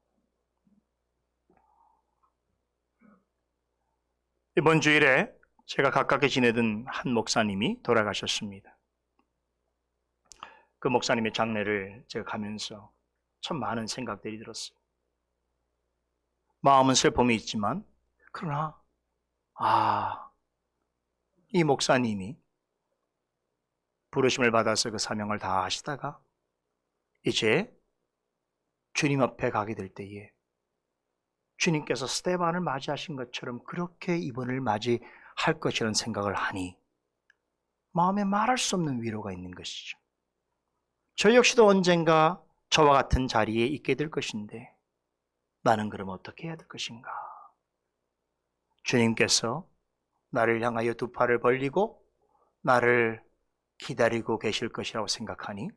이번 주일에 제가 가깝게 지내던 한 목사님이 돌아가셨습니다. 그 목사님의 장례를 제가 가면서 참 많은 생각들이 들었어요. 마음은 슬픔이 있지만 그러나 이 목사님이 부르심을 받아서 그 사명을 다 하시다가 이제 주님 앞에 가게 될 때에 주님께서 스데반을 맞이하신 것처럼 그렇게 이번을 맞이할 것이라는 생각을 하니 마음에 말할 수 없는 위로가 있는 것이죠. 저 역시도 언젠가 저와 같은 자리에 있게 될 것인데 나는 그럼 어떻게 해야 될 것인가? 주님께서 나를 향하여 두 팔을 벌리고 나를 기다리고 계실 것이라고 생각하니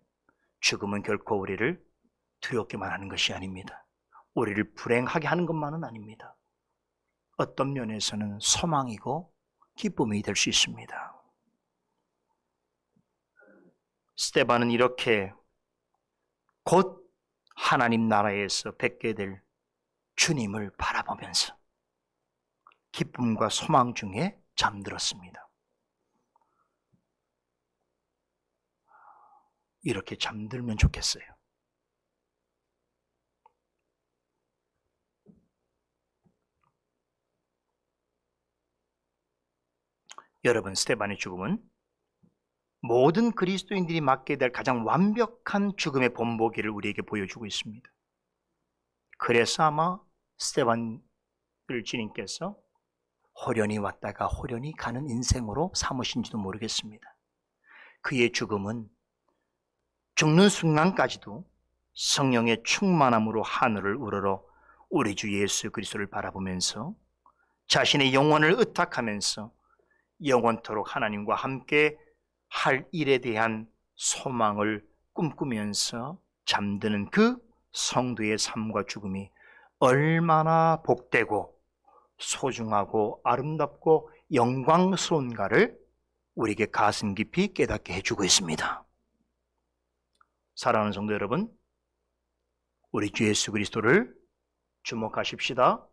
죽음은 결코 우리를 두렵게만 하는 것이 아닙니다. 우리를 불행하게 하는 것만은 아닙니다. 어떤 면에서는 소망이고 기쁨이 될 수 있습니다. 스데반은 이렇게 곧 하나님 나라에서 뵙게 될 주님을 바라보면서 기쁨과 소망 중에 잠들었습니다. 이렇게 잠들면 좋겠어요. 여러분, 스데반의 죽음은 모든 그리스도인들이 맞게 될 가장 완벽한 죽음의 본보기를 우리에게 보여주고 있습니다. 그래서 아마 스데반을 주님께서 호련히 왔다가 호련히 가는 인생으로 삼으신지도 모르겠습니다. 그의 죽음은 죽는 순간까지도 성령의 충만함으로 하늘을 우러러 우리 주 예수 그리스도를 바라보면서 자신의 영혼을 의탁하면서 영원토록 하나님과 함께 할 일에 대한 소망을 꿈꾸면서 잠드는 그 성도의 삶과 죽음이 얼마나 복되고 소중하고 아름답고 영광스러운가를 우리에게 가슴 깊이 깨닫게 해주고 있습니다. 사랑하는 성도 여러분, 우리 주 예수 그리스도를 주목하십시다.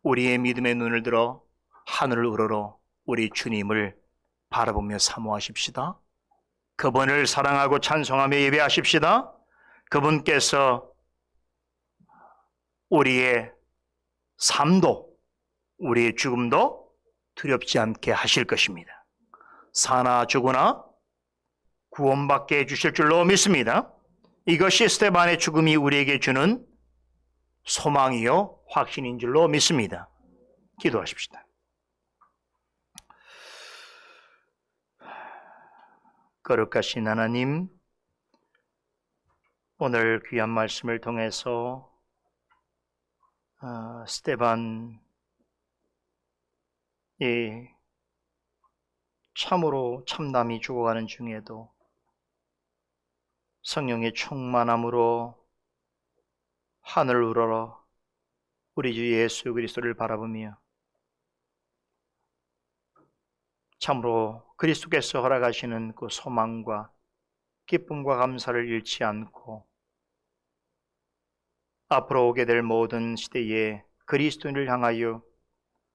우리의 믿음의 눈을 들어 하늘을 우러러 우리 주님을 바라보며 사모하십시다. 그분을 사랑하고 찬송하며 예배하십시다. 그분께서 우리의 삶도 우리의 죽음도 두렵지 않게 하실 것입니다. 사나 죽으나 구원받게 해주실 줄로 믿습니다. 이것이 스데반의 죽음이 우리에게 주는 소망이요 확신인 줄로 믿습니다. 기도하십시다. 거룩하신 하나님, 오늘 귀한 말씀을 통해서 스데반이 참으로 참남이 죽어가는 중에도 성령의 충만함으로 하늘을 우러러 우리 주 예수 그리스도를 바라보며 참으로 그리스도께서 허락하시는 그 소망과 기쁨과 감사를 잃지 않고 앞으로 오게 될 모든 시대에 그리스도인을 향하여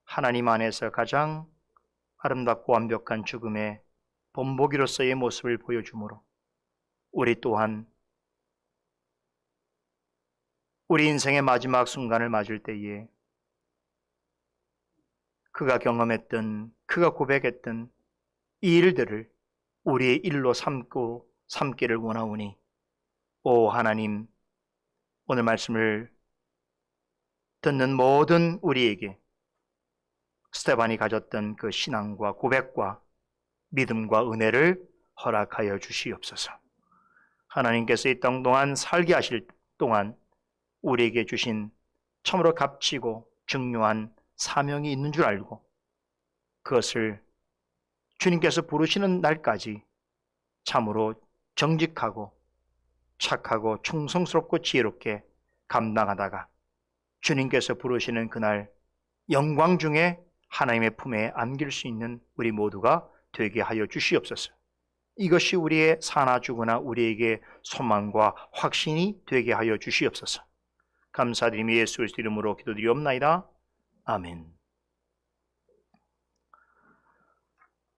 하나님 안에서 가장 아름답고 완벽한 죽음의 본보기로서의 모습을 보여주므로 우리 또한 우리 인생의 마지막 순간을 맞을 때에 그가 경험했던, 그가 고백했던 이 일들을 우리의 일로 삼기를 원하오니, 오 하나님, 오늘 말씀을 듣는 모든 우리에게 스데반이 가졌던 그 신앙과 고백과 믿음과 은혜를 허락하여 주시옵소서. 하나님께서 이 땅 동안 살게 하실 동안 우리에게 주신 참으로 값지고 중요한 사명이 있는 줄 알고 그것을 주님께서 부르시는 날까지 참으로 정직하고 착하고 충성스럽고 지혜롭게 감당하다가 주님께서 부르시는 그날 영광 중에 하나님의 품에 안길 수 있는 우리 모두가 되게 하여 주시옵소서. 이것이 우리의 사나 죽으나 우리에게 소망과 확신이 되게 하여 주시옵소서. 감사드리며 예수 그리스도 이름으로 기도드리옵나이다. 아멘.